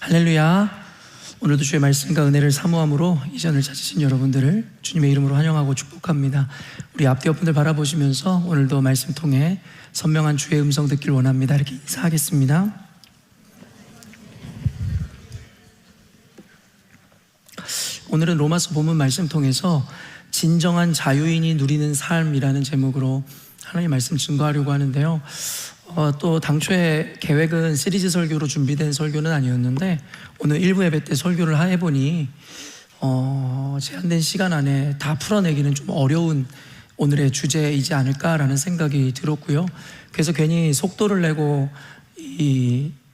할렐루야. 오늘도 주의 말씀과 은혜를 사모함으로 이전을 찾으신 여러분들을 주님의 이름으로 환영하고 축복합니다. 우리 앞뒤 옆분들 바라보시면서 오늘도 말씀 통해 선명한 주의 음성 듣길 원합니다. 이렇게 인사하겠습니다. 오늘은 로마서 본문 말씀 통해서 진정한 자유인이 누리는 삶이라는 제목으로 하나님의 말씀 증거하려고 하는데요. 또 당초에 계획은 시리즈 설교로 준비된 설교는 아니었는데 오늘 일부 예배 때 설교를 해보니 제한된 시간 안에 다 풀어내기는 좀 어려운 오늘의 주제이지 않을까라는 생각이 들었고요. 그래서 괜히 속도를 내고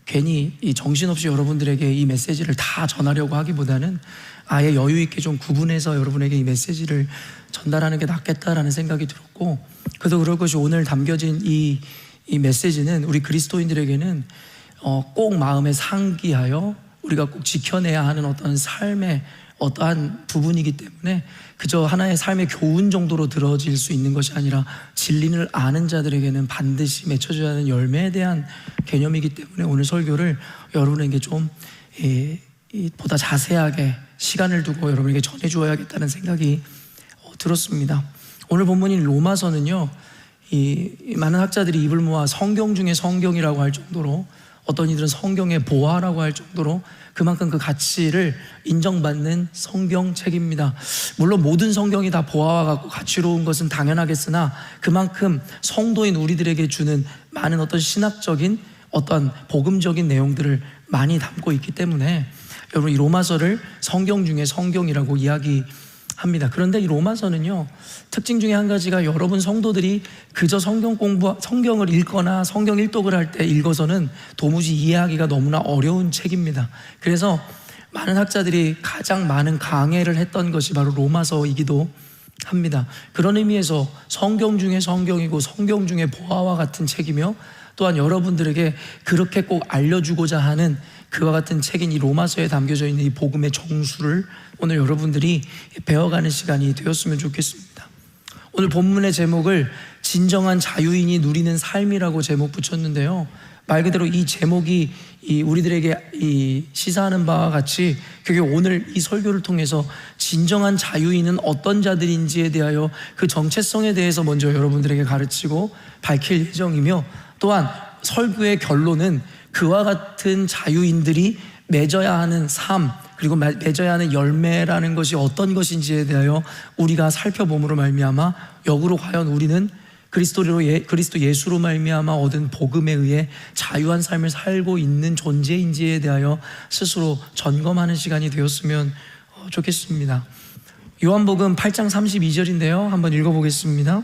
괜히 정신없이 여러분들에게 이 메시지를 다 전하려고 하기보다는 아예 여유 있게 좀 구분해서 여러분에게 이 메시지를 전달하는 게 낫겠다라는 생각이 들었고, 그래서 그럴 것이 오늘 담겨진 이 메시지는 우리 그리스도인들에게는 꼭 마음에 상기하여 우리가 꼭 지켜내야 하는 어떤 삶의 어떠한 부분이기 때문에 그저 하나의 삶의 교훈 정도로 들어질 수 있는 것이 아니라 진리를 아는 자들에게는 반드시 맺혀져야 하는 열매에 대한 개념이기 때문에 오늘 설교를 여러분에게 좀 보다 자세하게 시간을 두고 여러분에게 전해주어야겠다는 생각이 들었습니다. 오늘 본문인 로마서는요, 많은 학자들이 입을 모아 성경 중에 성경이라고 할 정도로, 어떤 이들은 성경의 보화라고 할 정도로 그만큼 그 가치를 인정받는 성경책입니다. 물론 모든 성경이 다 보화와 같고 가치로운 것은 당연하겠으나 그만큼 성도인 우리들에게 주는 많은 어떤 신학적인 어떤 복음적인 내용들을 많이 담고 있기 때문에 여러분 이 로마서를 성경 중에 성경이라고 이야기합니다. 그런데 이 로마서는요, 특징 중에 한 가지가 여러분 성도들이 그저 성경을 읽거나 성경 일독을 할 때 읽어서는 도무지 이해하기가 너무나 어려운 책입니다. 그래서 많은 학자들이 가장 많은 강해를 했던 것이 바로 로마서이기도 합니다. 그런 의미에서 성경 중에 성경이고 성경 중에 보화와 같은 책이며 또한 여러분들에게 그렇게 꼭 알려주고자 하는 그와 같은 책인 이 로마서에 담겨져 있는 이 복음의 정수를 오늘 여러분들이 배워가는 시간이 되었으면 좋겠습니다. 오늘 본문의 제목을 진정한 자유인이 누리는 삶이라고 제목 붙였는데요, 말 그대로 이 제목이 우리들에게 시사하는 바와 같이 그게 오늘 이 설교를 통해서 진정한 자유인은 어떤 자들인지에 대하여 그 정체성에 대해서 먼저 여러분들에게 가르치고 밝힐 예정이며, 또한 설교의 결론은 그와 같은 자유인들이 맺어야 하는 삶, 그리고 맺어야 하는 열매라는 것이 어떤 것인지에 대하여 우리가 살펴봄으로 말미암아 역으로 과연 우리는 그리스도 예수로 말미암아 얻은 복음에 의해 자유한 삶을 살고 있는 존재인지에 대하여 스스로 점검하는 시간이 되었으면 좋겠습니다. 요한복음 8장 32절인데요 한번 읽어보겠습니다.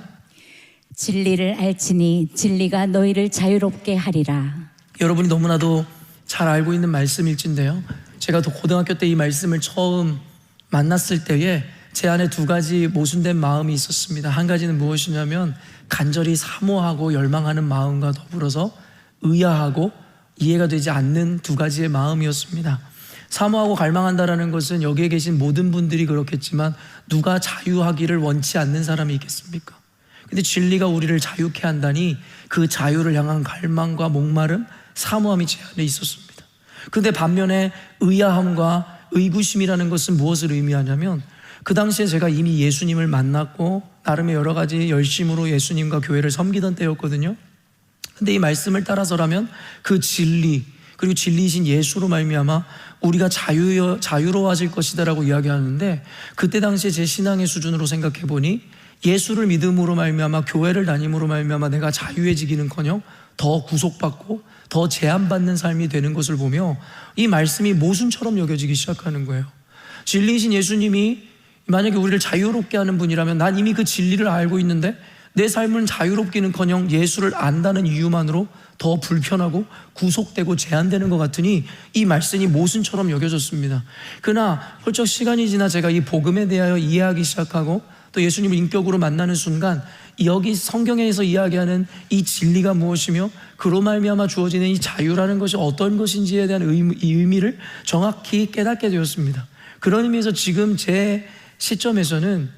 진리를 알지니 진리가 너희를 자유롭게 하리라. 여러분이 너무나도 잘 알고 있는 말씀일진데요, 제가 고등학교 때 이 말씀을 처음 만났을 때에 제 안에 두 가지 모순된 마음이 있었습니다. 한 가지는 무엇이냐면 간절히 사모하고 열망하는 마음과 더불어서 의아하고 이해가 되지 않는 두 가지의 마음이었습니다. 사모하고 갈망한다라는 것은 여기에 계신 모든 분들이 그렇겠지만 누가 자유하기를 원치 않는 사람이 있겠습니까? 근데 진리가 우리를 자유케 한다니 그 자유를 향한 갈망과 목마름, 사모함이 제 안에 있었습니다. 그런데 반면에 의아함과 의구심이라는 것은 무엇을 의미하냐면, 그 당시에 제가 이미 예수님을 만났고 나름의 여러 가지 열심으로 예수님과 교회를 섬기던 때였거든요. 근데 이 말씀을 따라서라면 그 진리, 그리고 진리이신 예수로 말미암아 우리가 자유로워질 것이다 라고 이야기하는데, 그때 당시에 제 신앙의 수준으로 생각해 보니 예수를 믿음으로 말미암아 교회를 다님으로 말미암아 내가 자유해지기는커녕 더 구속받고 더 제한받는 삶이 되는 것을 보며 이 말씀이 모순처럼 여겨지기 시작하는 거예요. 진리이신 예수님이 만약에 우리를 자유롭게 하는 분이라면 난 이미 그 진리를 알고 있는데 내 삶은 자유롭기는커녕 예수를 안다는 이유만으로 더 불편하고 구속되고 제한되는 것 같으니 이 말씀이 모순처럼 여겨졌습니다. 그러나 훌쩍 시간이 지나 제가 이 복음에 대하여 이해하기 시작하고 또 예수님을 인격으로 만나는 순간 여기 성경에서 이야기하는 이 진리가 무엇이며 그로 말미암아 주어지는 이 자유라는 것이 어떤 것인지에 대한 의미를 정확히 깨닫게 되었습니다. 그런 의미에서 지금 제 시점에서는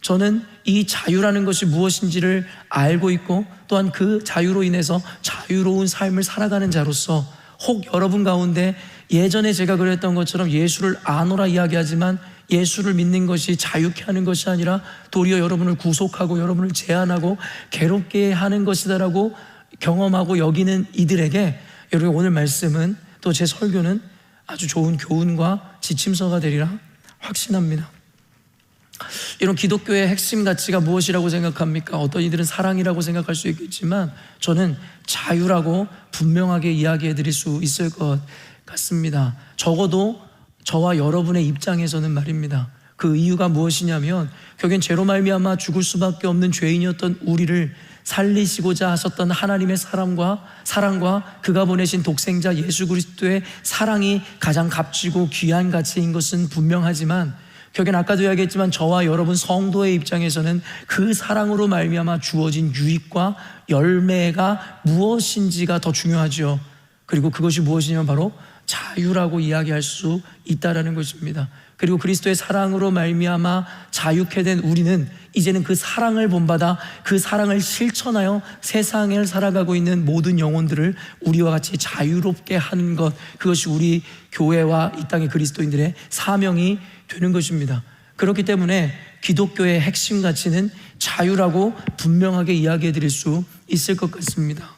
저는 이 자유라는 것이 무엇인지를 알고 있고 또한 그 자유로 인해서 자유로운 삶을 살아가는 자로서 혹 여러분 가운데 예전에 제가 그랬던 것처럼 예수를 아노라 이야기하지만 예수를 믿는 것이 자유케 하는 것이 아니라 도리어 여러분을 구속하고 여러분을 제한하고 괴롭게 하는 것이다라고 경험하고 여기는 이들에게 여러분 오늘 말씀은 또 제 설교는 아주 좋은 교훈과 지침서가 되리라 확신합니다. 이런 기독교의 핵심 가치가 무엇이라고 생각합니까? 어떤 이들은 사랑이라고 생각할 수 있겠지만 저는 자유라고 분명하게 이야기해 드릴 수 있을 것 같습니다. 적어도 저와 여러분의 입장에서는 말입니다. 그 이유가 무엇이냐면 결국엔 죄로 말미암아 죽을 수밖에 없는 죄인이었던 우리를 살리시고자 하셨던 하나님의 사랑과 그가 보내신 독생자 예수 그리스도의 사랑이 가장 값지고 귀한 가치인 것은 분명하지만 결국엔 아까도 이야기했지만 저와 여러분 성도의 입장에서는 그 사랑으로 말미암아 주어진 유익과 열매가 무엇인지가 더 중요하죠. 그리고 그것이 무엇이냐면 바로 자유라고 이야기할 수 있다라는 것입니다. 그리고 그리스도의 사랑으로 말미암아 자유케 된 우리는 이제는 그 사랑을 본받아 그 사랑을 실천하여 세상을 살아가고 있는 모든 영혼들을 우리와 같이 자유롭게 하는 것, 그것이 우리 교회와 이 땅의 그리스도인들의 사명이 되는 것입니다. 그렇기 때문에 기독교의 핵심 가치는 자유라고 분명하게 이야기해 드릴 수 있을 것 같습니다.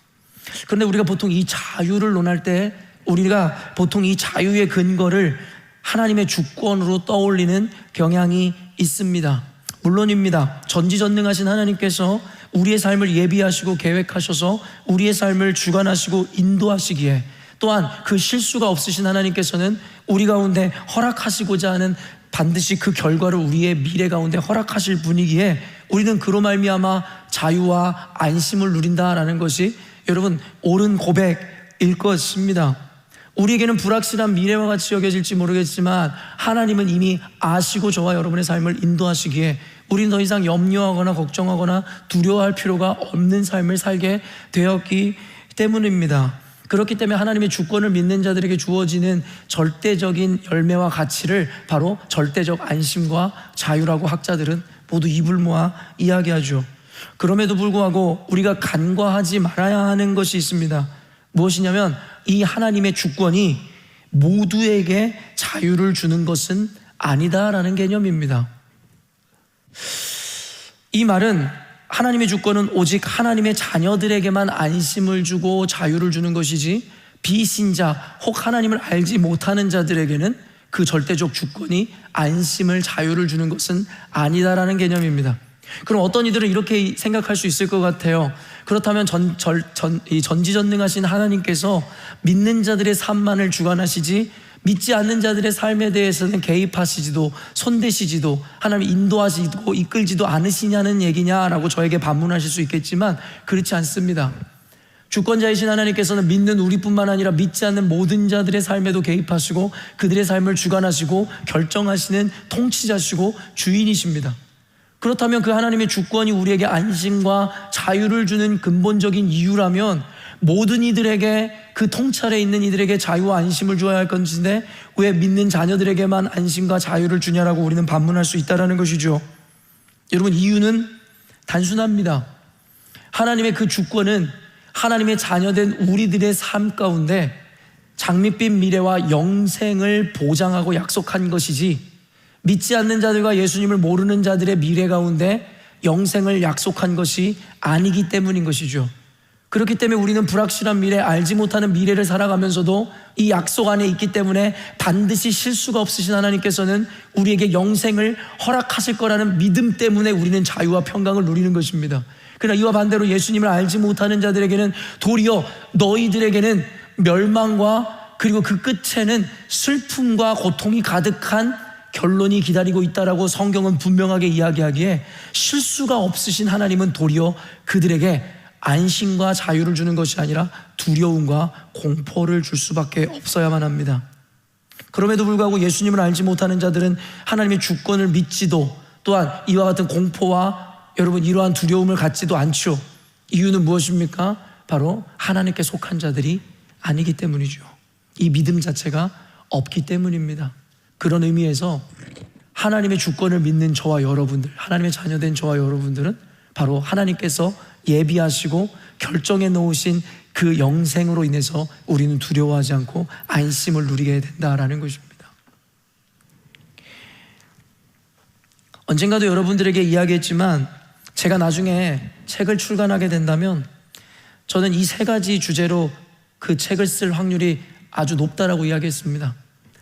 그런데 우리가 보통 이 자유를 논할 때 우리가 보통 이 자유의 근거를 하나님의 주권으로 떠올리는 경향이 있습니다. 물론입니다. 전지전능하신 하나님께서 우리의 삶을 예비하시고 계획하셔서 우리의 삶을 주관하시고 인도하시기에 또한 그 실수가 없으신 하나님께서는 우리 가운데 허락하시고자 하는 반드시 그 결과를 우리의 미래 가운데 허락하실 분이기에 우리는 그로 말미암아 자유와 안심을 누린다라는 것이 여러분 옳은 고백일 것입니다. 우리에게는 불확실한 미래와 같이 여겨질지 모르겠지만 하나님은 이미 아시고 저와 여러분의 삶을 인도하시기에 우리는 더 이상 염려하거나 걱정하거나 두려워할 필요가 없는 삶을 살게 되었기 때문입니다. 그렇기 때문에 하나님의 주권을 믿는 자들에게 주어지는 절대적인 열매와 가치를 바로 절대적 안심과 자유라고 학자들은 모두 입을 모아 이야기하죠. 그럼에도 불구하고 우리가 간과하지 말아야 하는 것이 있습니다. 무엇이냐면 이 하나님의 주권이 모두에게 자유를 주는 것은 아니다라는 개념입니다. 이 말은 하나님의 주권은 오직 하나님의 자녀들에게만 안심을 주고 자유를 주는 것이지 비신자 혹 하나님을 알지 못하는 자들에게는 그 절대적 주권이 안심을 자유를 주는 것은 아니다라는 개념입니다. 그럼 어떤 이들은 이렇게 생각할 수 있을 것 같아요. 그렇다면 전지전능하신 하나님께서 믿는 자들의 삶만을 주관하시지 믿지 않는 자들의 삶에 대해서는 개입하시지도 손대시지도 하나님 인도하시고 이끌지도 않으시냐는 얘기냐라고 저에게 반문하실 수 있겠지만 그렇지 않습니다. 주권자이신 하나님께서는 믿는 우리뿐만 아니라 믿지 않는 모든 자들의 삶에도 개입하시고 그들의 삶을 주관하시고 결정하시는 통치자시고 주인이십니다. 그렇다면 그 하나님의 주권이 우리에게 안심과 자유를 주는 근본적인 이유라면 모든 이들에게 그 통찰에 있는 이들에게 자유와 안심을 주어야 할 것인데 왜 믿는 자녀들에게만 안심과 자유를 주냐라고 우리는 반문할 수 있다는 것이죠. 여러분 이유는 단순합니다. 하나님의 그 주권은 하나님의 자녀된 우리들의 삶 가운데 장밋빛 미래와 영생을 보장하고 약속한 것이지 믿지 않는 자들과 예수님을 모르는 자들의 미래 가운데 영생을 약속한 것이 아니기 때문인 것이죠. 그렇기 때문에 우리는 불확실한 미래, 알지 못하는 미래를 살아가면서도 이 약속 안에 있기 때문에 반드시 실수가 없으신 하나님께서는 우리에게 영생을 허락하실 거라는 믿음 때문에 우리는 자유와 평강을 누리는 것입니다. 그러나 이와 반대로 예수님을 알지 못하는 자들에게는 도리어 너희들에게는 멸망과 그리고 그 끝에는 슬픔과 고통이 가득한 결론이 기다리고 있다라고 성경은 분명하게 이야기하기에 실수가 없으신 하나님은 도리어 그들에게 안심과 자유를 주는 것이 아니라 두려움과 공포를 줄 수밖에 없어야만 합니다. 그럼에도 불구하고 예수님을 알지 못하는 자들은 하나님의 주권을 믿지도 또한 이와 같은 공포와 여러분 이러한 두려움을 갖지도 않죠. 이유는 무엇입니까? 바로 하나님께 속한 자들이 아니기 때문이죠. 이 믿음 자체가 없기 때문입니다. 그런 의미에서 하나님의 주권을 믿는 저와 여러분들, 하나님의 자녀된 저와 여러분들은 바로 하나님께서 예비하시고 결정해 놓으신 그 영생으로 인해서 우리는 두려워하지 않고 안심을 누리게 된다라는 것입니다. 언젠가도 여러분들에게 이야기했지만 제가 나중에 책을 출간하게 된다면 저는 이 세 가지 주제로 그 책을 쓸 확률이 아주 높다라고 이야기했습니다.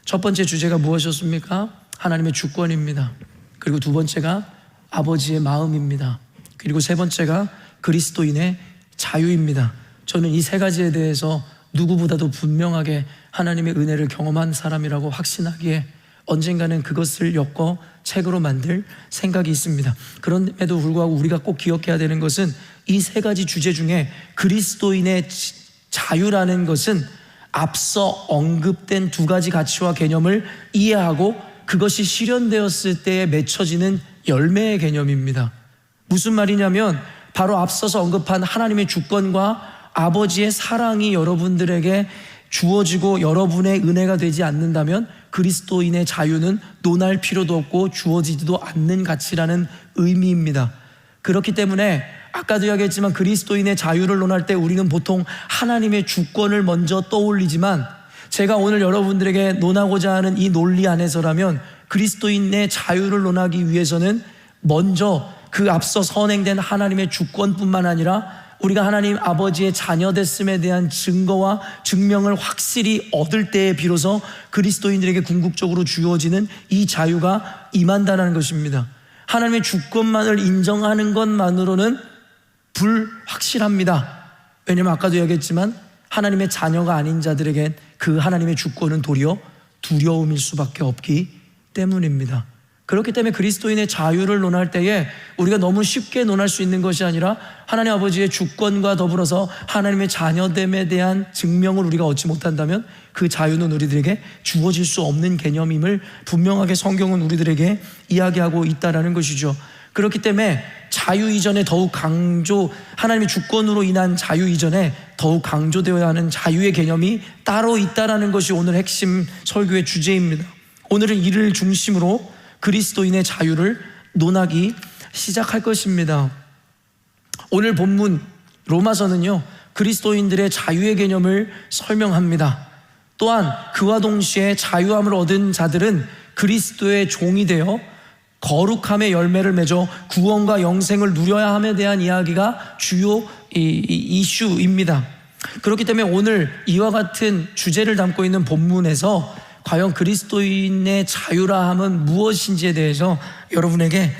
첫 번째 주제가 무엇이었습니까? 하나님의 주권입니다. 그리고 두 번째가 아버지의 마음입니다. 그리고 세 번째가 그리스도인의 자유입니다. 저는 이 세 가지에 대해서 누구보다도 분명하게 하나님의 은혜를 경험한 사람이라고 확신하기에 언젠가는 그것을 엮어 책으로 만들 생각이 있습니다. 그럼에도 불구하고 우리가 꼭 기억해야 되는 것은 이 세 가지 주제 중에 그리스도인의 자유라는 것은 앞서 언급된 두 가지 가치와 개념을 이해하고 그것이 실현되었을 때에 맺혀지는 열매의 개념입니다. 무슨 말이냐면 바로 앞서서 언급한 하나님의 주권과 아버지의 사랑이 여러분들에게 주어지고 여러분의 은혜가 되지 않는다면 그리스도인의 자유는 논할 필요도 없고 주어지지도 않는 가치라는 의미입니다. 그렇기 때문에 아까도 이야기했지만 그리스도인의 자유를 논할 때 우리는 보통 하나님의 주권을 먼저 떠올리지만 제가 오늘 여러분들에게 논하고자 하는 이 논리 안에서라면 그리스도인의 자유를 논하기 위해서는 먼저 그 앞서 선행된 하나님의 주권뿐만 아니라 우리가 하나님 아버지의 자녀됐음에 대한 증거와 증명을 확실히 얻을 때에 비로소 그리스도인들에게 궁극적으로 주어지는 이 자유가 임한다는 것입니다. 하나님의 주권만을 인정하는 것만으로는 불확실합니다. 왜냐하면 아까도 이야기했지만 하나님의 자녀가 아닌 자들에게 그 하나님의 주권은 도리어 두려움일 수밖에 없기 때문입니다. 그렇기 때문에 그리스도인의 자유를 논할 때에 우리가 너무 쉽게 논할 수 있는 것이 아니라 하나님 아버지의 주권과 더불어서 하나님의 자녀됨에 대한 증명을 우리가 얻지 못한다면 그 자유는 우리들에게 주어질 수 없는 개념임을 분명하게 성경은 우리들에게 이야기하고 있다는 것이죠. 그렇기 때문에 자유 이전에 더욱 하나님의 주권으로 인한 자유 이전에 더욱 강조되어야 하는 자유의 개념이 따로 있다는 것이 오늘 핵심 설교의 주제입니다. 오늘은 이를 중심으로 그리스도인의 자유를 논하기 시작할 것입니다. 오늘 본문 로마서는요, 그리스도인들의 자유의 개념을 설명합니다. 또한 그와 동시에 자유함을 얻은 자들은 그리스도의 종이 되어 거룩함의 열매를 맺어 구원과 영생을 누려야 함에 대한 이야기가 주요 이슈입니다. 그렇기 때문에 오늘 이와 같은 주제를 담고 있는 본문에서 과연 그리스도인의 자유라 함은 무엇인지에 대해서 여러분에게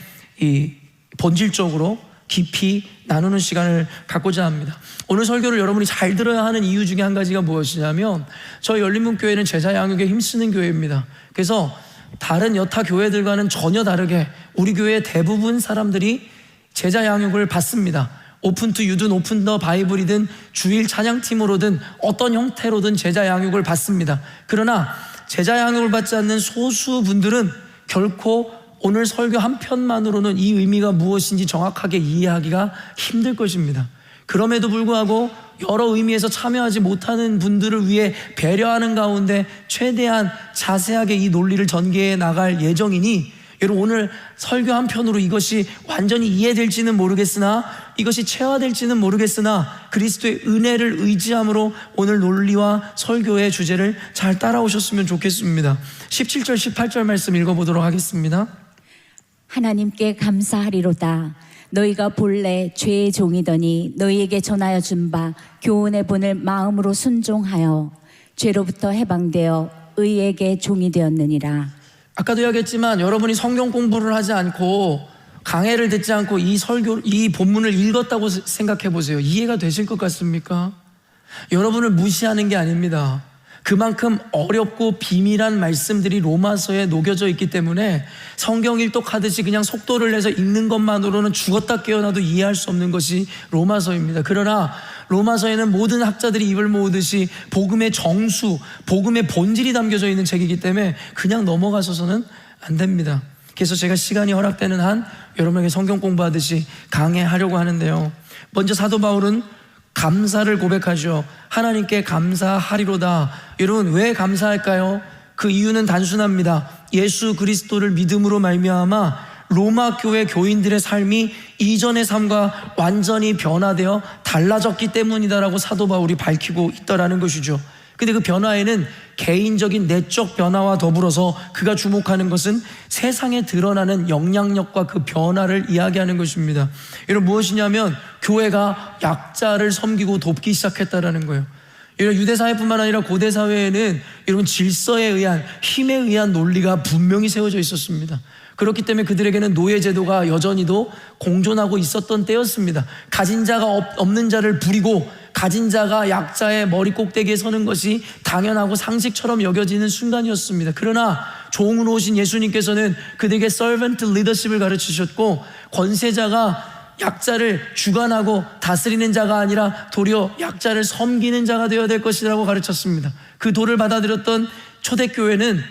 본질적으로 깊이 나누는 시간을 갖고자 합니다. 오늘 설교를 여러분이 잘 들어야 하는 이유 중에 한 가지가 무엇이냐면 저희 열린문교회는 제자 양육에 힘쓰는 교회입니다. 그래서 다른 여타 교회들과는 전혀 다르게 우리 교회 대부분 사람들이 제자 양육을 받습니다. 오픈 투 유든 오픈 더 바이블이든 주일 찬양팀으로든 어떤 형태로든 제자 양육을 받습니다. 그러나 제자 양육을 받지 않는 소수 분들은 결코 오늘 설교 한 편만으로는 이 의미가 무엇인지 정확하게 이해하기가 힘들 것입니다. 그럼에도 불구하고 여러 의미에서 참여하지 못하는 분들을 위해 배려하는 가운데 최대한 자세하게 이 논리를 전개해 나갈 예정이니 여러분 오늘 설교 한 편으로 이것이 완전히 이해될지는 모르겠으나 이것이 체화될지는 모르겠으나 그리스도의 은혜를 의지함으로 오늘 논리와 설교의 주제를 잘 따라오셨으면 좋겠습니다. 17절 18절 말씀 읽어보도록 하겠습니다. 하나님께 감사하리로다. 너희가 본래 죄의 종이더니 너희에게 전하여 준 바 교훈의 본을 마음으로 순종하여 죄로부터 해방되어 의에게 종이 되었느니라. 아까도 이야기했지만 여러분이 성경 공부를 하지 않고 강해를 듣지 않고 이 본문을 읽었다고 생각해 보세요. 이해가 되실 것 같습니까? 여러분을 무시하는 게 아닙니다. 그만큼 어렵고 비밀한 말씀들이 로마서에 녹여져 있기 때문에 성경 일독하듯이 그냥 속도를 내서 읽는 것만으로는 죽었다 깨어나도 이해할 수 없는 것이 로마서입니다. 그러나 로마서에는 모든 학자들이 입을 모으듯이 복음의 정수, 복음의 본질이 담겨져 있는 책이기 때문에 그냥 넘어가서는 안 됩니다. 그래서 제가 시간이 허락되는 한 여러분에게 성경 공부하듯이 강해하려고 하는데요. 먼저 사도 바울은 감사를 고백하죠. 하나님께 감사하리로다. 여러분 왜 감사할까요? 그 이유는 단순합니다. 예수 그리스도를 믿음으로 말미암아 로마 교회 교인들의 삶이 이전의 삶과 완전히 변화되어 달라졌기 때문이다라고 사도 바울이 밝히고 있더라는 것이죠. 근데 그 변화에는 개인적인 내적 변화와 더불어서 그가 주목하는 것은 세상에 드러나는 영향력과 그 변화를 이야기하는 것입니다. 여러분, 무엇이냐면 교회가 약자를 섬기고 돕기 시작했다라는 거예요. 이런 유대사회뿐만 아니라 고대사회에는 여러분 질서에 의한, 힘에 의한 논리가 분명히 세워져 있었습니다. 그렇기 때문에 그들에게는 노예제도가 여전히도 공존하고 있었던 때였습니다. 가진 자가 없는 자를 부리고 가진 자가 약자의 머리 꼭대기에 서는 것이 당연하고 상식처럼 여겨지는 순간이었습니다. 그러나 종으로 오신 예수님께서는 그들에게 서번트 리더십을 가르치셨고, 권세자가 약자를 주관하고 다스리는 자가 아니라 도리어 약자를 섬기는 자가 되어야 될 것이라고 가르쳤습니다. 그 도를 받아들였던 초대교회는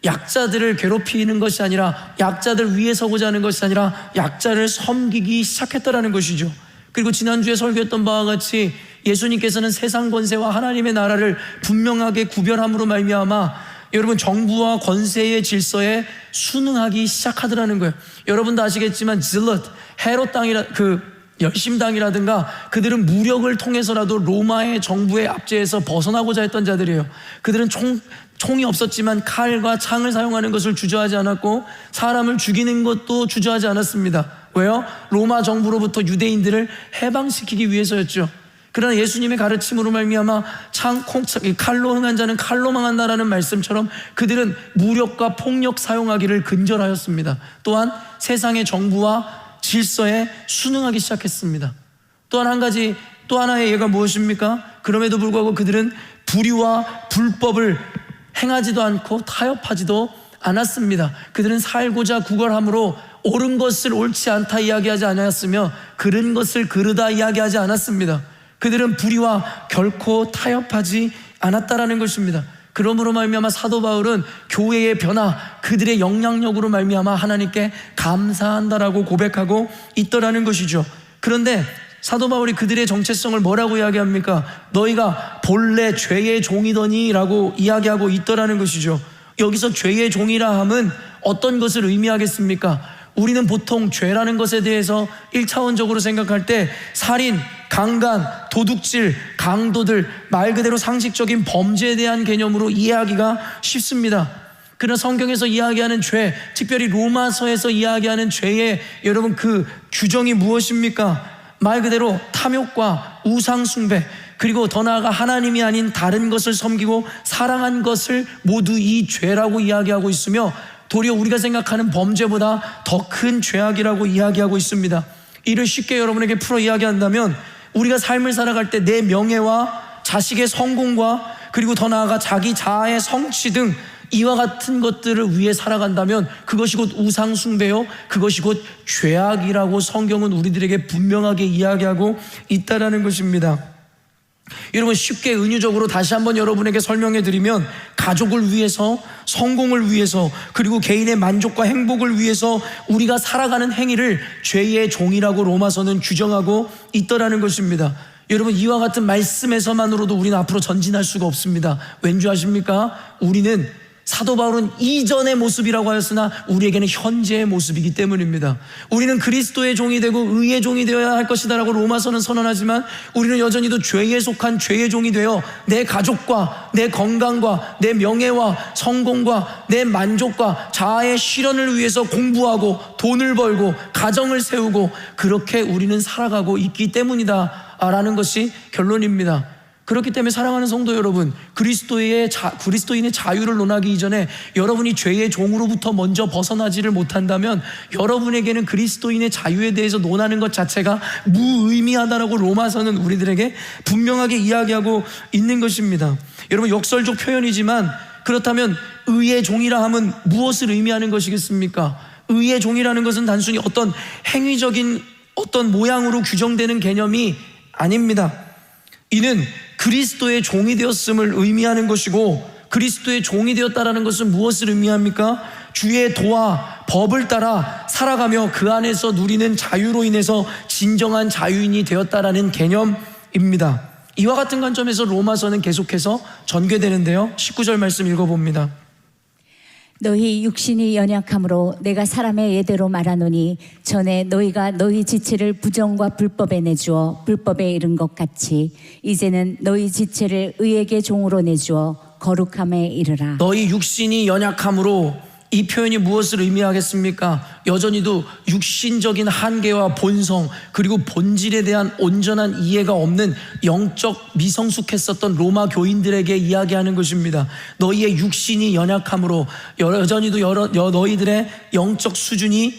약자들을 괴롭히는 것이 아니라, 약자들 위에 서고자 하는 것이 아니라 약자를 섬기기 시작했다라는 것이죠. 그리고 지난주에 설교했던 바와 같이 예수님께서는 세상 권세와 하나님의 나라를 분명하게 구별함으로 말미암아 여러분 정부와 권세의 질서에 순응하기 시작하더라는 거예요. 여러분도 아시겠지만 질럿, 헤롯 땅이라 열심당이라든가 그들은 무력을 통해서라도 로마의 정부의 압제에서 벗어나고자 했던 자들이에요. 그들은 총이 없었지만 칼과 창을 사용하는 것을 주저하지 않았고 사람을 죽이는 것도 주저하지 않았습니다. 왜요? 로마 정부로부터 유대인들을 해방시키기 위해서였죠. 그러나 예수님의 가르침으로 말미암아 칼로 흥한 자는 칼로 망한다라는 말씀처럼 그들은 무력과 폭력 사용하기를 근절하였습니다. 또한 세상의 정부와 질서에 순응하기 시작했습니다. 또 하나의 예가 무엇입니까? 그럼에도 불구하고 그들은 불의와 불법을 행하지도 않고 타협하지도 않았습니다. 그들은 살고자 구걸함으로 옳은 것을 옳지 않다 이야기하지 않았으며 그른 것을 그르다 이야기하지 않았습니다. 그들은 불의와 결코 타협하지 않았다라는 것입니다. 그러므로 말미암아 사도 바울은 교회의 변화, 그들의 영향력으로 말미암아 하나님께 감사한다라고 고백하고 있더라는 것이죠. 그런데 사도 바울이 그들의 정체성을 뭐라고 이야기합니까? 너희가 본래 죄의 종이더니 라고 이야기하고 있더라는 것이죠. 여기서 죄의 종이라 함은 어떤 것을 의미하겠습니까? 우리는 보통 죄라는 것에 대해서 1차원적으로 생각할 때 살인, 강간, 도둑질, 강도들, 말 그대로 상식적인 범죄에 대한 개념으로 이해하기가 쉽습니다. 그러나 성경에서 이야기하는 죄, 특별히 로마서에서 이야기하는 죄의 여러분 그 규정이 무엇입니까? 말 그대로 탐욕과 우상숭배, 그리고 더 나아가 하나님이 아닌 다른 것을 섬기고 사랑한 것을 모두 이 죄라고 이야기하고 있으며 도리어 우리가 생각하는 범죄보다 더 큰 죄악이라고 이야기하고 있습니다. 이를 쉽게 여러분에게 풀어 이야기한다면 우리가 삶을 살아갈 때 내 명예와 자식의 성공과 그리고 더 나아가 자기 자아의 성취 등 이와 같은 것들을 위해 살아간다면 그것이 곧 우상숭배요, 그것이 곧 죄악이라고 성경은 우리들에게 분명하게 이야기하고 있다라는 것입니다. 여러분, 쉽게 은유적으로 다시 한번 여러분에게 설명해 드리면 가족을 위해서, 성공을 위해서, 그리고 개인의 만족과 행복을 위해서 우리가 살아가는 행위를 죄의 종이라고 로마서는 규정하고 있더라는 것입니다. 여러분, 이와 같은 말씀에서만으로도 우리는 앞으로 전진할 수가 없습니다. 왠지 아십니까? 우리는 사도 바울은 이전의 모습이라고 하였으나 우리에게는 현재의 모습이기 때문입니다. 우리는 그리스도의 종이 되고 의의 종이 되어야 할 것이다 라고 로마서는 선언하지만 우리는 여전히도 죄에 속한 죄의 종이 되어 내 가족과 내 건강과 내 명예와 성공과 내 만족과 자아의 실현을 위해서 공부하고 돈을 벌고 가정을 세우고 그렇게 우리는 살아가고 있기 때문이다 라는 것이 결론입니다. 그렇기 때문에 사랑하는 성도 여러분, 그리스도인의 자유를 논하기 이전에 여러분이 죄의 종으로부터 먼저 벗어나지를 못한다면 여러분에게는 그리스도인의 자유에 대해서 논하는 것 자체가 무의미하다라고 로마서는 우리들에게 분명하게 이야기하고 있는 것입니다. 여러분, 역설적 표현이지만 그렇다면 의의 종이라 함은 무엇을 의미하는 것이겠습니까? 의의 종이라는 것은 단순히 어떤 행위적인 어떤 모양으로 규정되는 개념이 아닙니다. 이는 그리스도의 종이 되었음을 의미하는 것이고, 그리스도의 종이 되었다라는 것은 무엇을 의미합니까? 주의 도와 법을 따라 살아가며 그 안에서 누리는 자유로 인해서 진정한 자유인이 되었다라는 개념입니다. 이와 같은 관점에서 로마서는 계속해서 전개되는데요, 19절 말씀 읽어봅니다. 너희 육신이 연약함으로 내가 사람의 예대로 말하노니 전에 너희가 너희 지체를 부정과 불법에 내주어 불법에 이른 것 같이 이제는 너희 지체를 의에게 종으로 내주어 거룩함에 이르라. 너희 육신이 연약함으로, 이 표현이 무엇을 의미하겠습니까? 여전히도 육신적인 한계와 본성, 그리고 본질에 대한 온전한 이해가 없는 영적 미성숙했었던 로마 교인들에게 이야기하는 것입니다. 너희의 육신이 연약함으로, 여전히도 너희들의 영적 수준이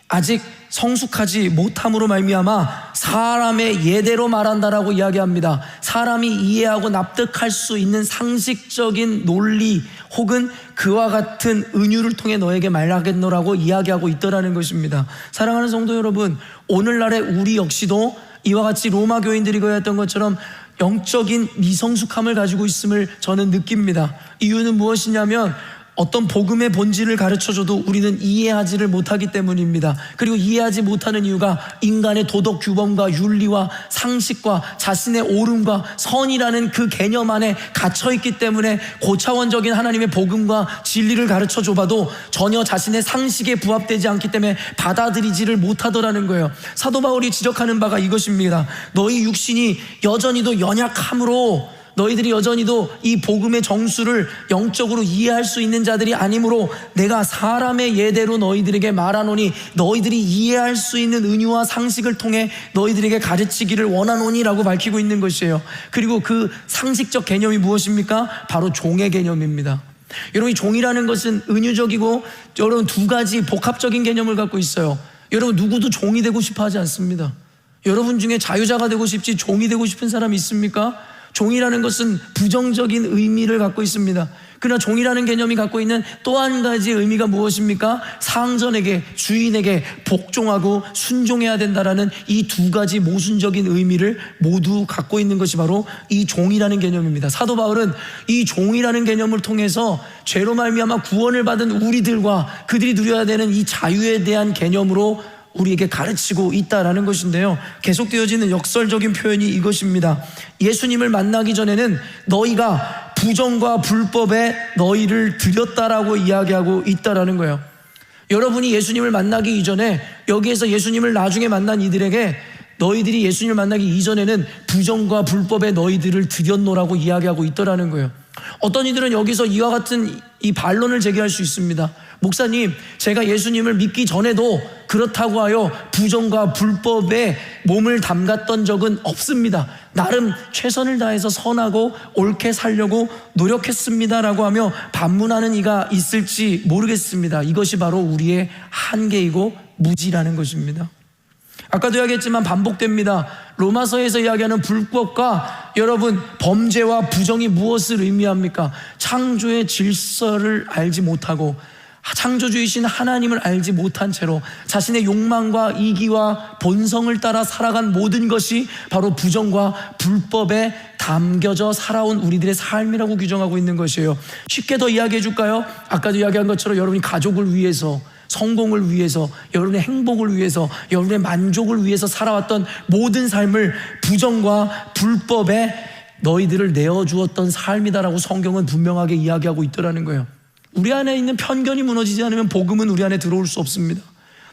아직 성숙하지 못함으로 말미암아 사람의 예대로 말한다라고 이야기합니다. 사람이 이해하고 납득할 수 있는 상식적인 논리 혹은 그와 같은 은유를 통해 너에게 말하겠노라고 이야기하고 있더라는 것입니다. 사랑하는 성도 여러분, 오늘날의 우리 역시도 이와 같이 로마 교인들이 거였던 것처럼 영적인 미성숙함을 가지고 있음을 저는 느낍니다. 이유는 무엇이냐면 어떤 복음의 본질을 가르쳐줘도 우리는 이해하지를 못하기 때문입니다. 그리고 이해하지 못하는 이유가 인간의 도덕 규범과 윤리와 상식과 자신의 옳음과 선이라는 그 개념 안에 갇혀있기 때문에 고차원적인 하나님의 복음과 진리를 가르쳐줘봐도 전혀 자신의 상식에 부합되지 않기 때문에 받아들이지를 못하더라는 거예요. 사도 바울이 지적하는 바가 이것입니다. 너희 육신이 여전히도 연약함으로, 너희들이 여전히도 이 복음의 정수를 영적으로 이해할 수 있는 자들이 아니므로 내가 사람의 예대로 너희들에게 말하노니 너희들이 이해할 수 있는 은유와 상식을 통해 너희들에게 가르치기를 원하노니라고 밝히고 있는 것이에요. 그리고 그 상식적 개념이 무엇입니까? 바로 종의 개념입니다. 여러분, 이 종이라는 것은 은유적이고 여러분 두 가지 복합적인 개념을 갖고 있어요. 여러분, 누구도 종이 되고 싶어 하지 않습니다. 여러분 중에 자유자가 되고 싶지 종이 되고 싶은 사람이 있습니까? 종이라는 것은 부정적인 의미를 갖고 있습니다. 그러나 종이라는 개념이 갖고 있는 또 한 가지 의미가 무엇입니까? 상전에게, 주인에게 복종하고 순종해야 된다라는 이 두 가지 모순적인 의미를 모두 갖고 있는 것이 바로 이 종이라는 개념입니다. 사도 바울은 이 종이라는 개념을 통해서 죄로 말미암아 구원을 받은 우리들과 그들이 누려야 되는 이 자유에 대한 개념으로 우리에게 가르치고 있다라는 것인데요, 계속되어지는 역설적인 표현이 이것입니다. 예수님을 만나기 전에는 너희가 부정과 불법에 너희를 드렸다라고 이야기하고 있다라는 거예요. 여러분이 예수님을 만나기 이전에, 여기에서 예수님을 나중에 만난 이들에게 너희들이 예수님을 만나기 이전에는 부정과 불법에 너희들을 드렸노라고 이야기하고 있더라는 거예요. 어떤 이들은 여기서 이와 같은 이 반론을 제기할 수 있습니다. 목사님, 제가 예수님을 믿기 전에도 그렇다고 하여 부정과 불법에 몸을 담갔던 적은 없습니다. 나름 최선을 다해서 선하고 옳게 살려고 노력했습니다라고 하며 반문하는 이가 있을지 모르겠습니다. 이것이 바로 우리의 한계이고 무지라는 것입니다. 아까도 이야기했지만 반복됩니다. 로마서에서 이야기하는 불법과 여러분 범죄와 부정이 무엇을 의미합니까? 창조의 질서를 알지 못하고 창조주이신 하나님을 알지 못한 채로 자신의 욕망과 이기와 본성을 따라 살아간 모든 것이 바로 부정과 불법에 담겨져 살아온 우리들의 삶이라고 규정하고 있는 것이에요. 쉽게 더 이야기해 줄까요? 아까도 이야기한 것처럼 여러분이 가족을 위해서, 성공을 위해서, 여러분의 행복을 위해서, 여러분의 만족을 위해서 살아왔던 모든 삶을 부정과 불법에 너희들을 내어주었던 삶이다라고 성경은 분명하게 이야기하고 있더라는 거예요. 우리 안에 있는 편견이 무너지지 않으면 복음은 우리 안에 들어올 수 없습니다.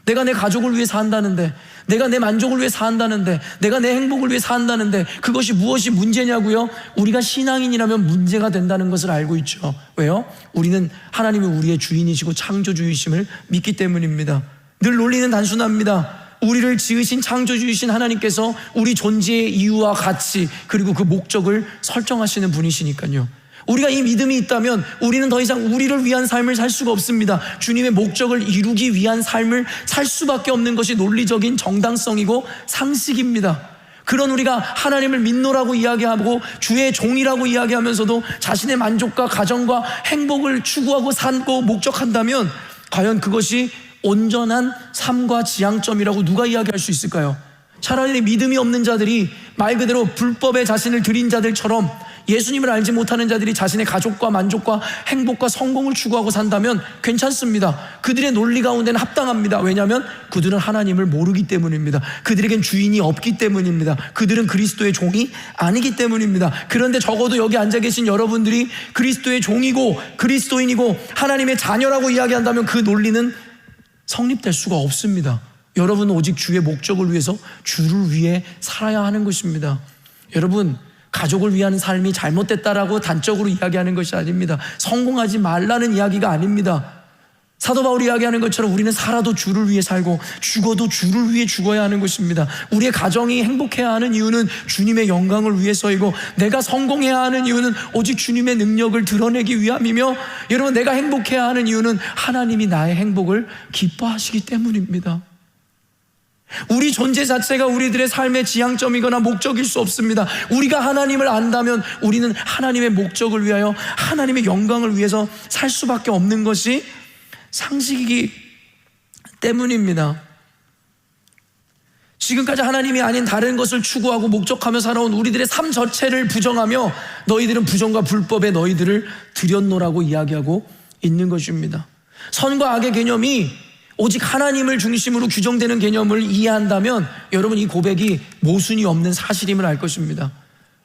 내가 내 가족을 위해 산다는데, 내가 내 만족을 위해 산다는데, 내가 내 행복을 위해 산다는데 그것이 무엇이 문제냐고요? 우리가 신앙인이라면 문제가 된다는 것을 알고 있죠. 왜요? 우리는 하나님이 우리의 주인이시고 창조주이심을 믿기 때문입니다. 늘 논리는 단순합니다. 우리를 지으신 창조주이신 하나님께서 우리 존재의 이유와 가치 그리고 그 목적을 설정하시는 분이시니까요. 우리가 이 믿음이 있다면 우리는 더 이상 우리를 위한 삶을 살 수가 없습니다. 주님의 목적을 이루기 위한 삶을 살 수밖에 없는 것이 논리적인 정당성이고 상식입니다. 그런 우리가 하나님을 믿노라고 이야기하고 주의 종이라고 이야기하면서도 자신의 만족과 가정과 행복을 추구하고 살고 목적한다면 과연 그것이 온전한 삶과 지향점이라고 누가 이야기할 수 있을까요? 차라리 믿음이 없는 자들이 말 그대로 불법에 자신을 들인 자들처럼 예수님을 알지 못하는 자들이 자신의 가족과 만족과 행복과 성공을 추구하고 산다면 괜찮습니다. 그들의 논리 가운데는 합당합니다. 왜냐하면 그들은 하나님을 모르기 때문입니다. 그들에겐 주인이 없기 때문입니다. 그들은 그리스도의 종이 아니기 때문입니다. 그런데 적어도 여기 앉아 계신 여러분들이 그리스도의 종이고 그리스도인이고 하나님의 자녀라고 이야기한다면 그 논리는 성립될 수가 없습니다. 여러분은 오직 주의 목적을 위해서 주를 위해 살아야 하는 것입니다. 여러분, 가족을 위한 삶이 잘못됐다라고 단적으로 이야기하는 것이 아닙니다. 성공하지 말라는 이야기가 아닙니다. 사도 바울이 이야기하는 것처럼 우리는 살아도 주를 위해 살고 죽어도 주를 위해 죽어야 하는 것입니다. 우리의 가정이 행복해야 하는 이유는 주님의 영광을 위해서이고, 내가 성공해야 하는 이유는 오직 주님의 능력을 드러내기 위함이며, 여러분, 내가 행복해야 하는 이유는 하나님이 나의 행복을 기뻐하시기 때문입니다. 우리 존재 자체가 우리들의 삶의 지향점이거나 목적일 수 없습니다. 우리가 하나님을 안다면 우리는 하나님의 목적을 위하여 하나님의 영광을 위해서 살 수밖에 없는 것이 상식이기 때문입니다. 지금까지 하나님이 아닌 다른 것을 추구하고 목적하며 살아온 우리들의 삶 자체를 부정하며 너희들은 부정과 불법에 너희들을 들였노라고 이야기하고 있는 것입니다. 선과 악의 개념이 오직 하나님을 중심으로 규정되는 개념을 이해한다면 여러분, 이 고백이 모순이 없는 사실임을 알 것입니다.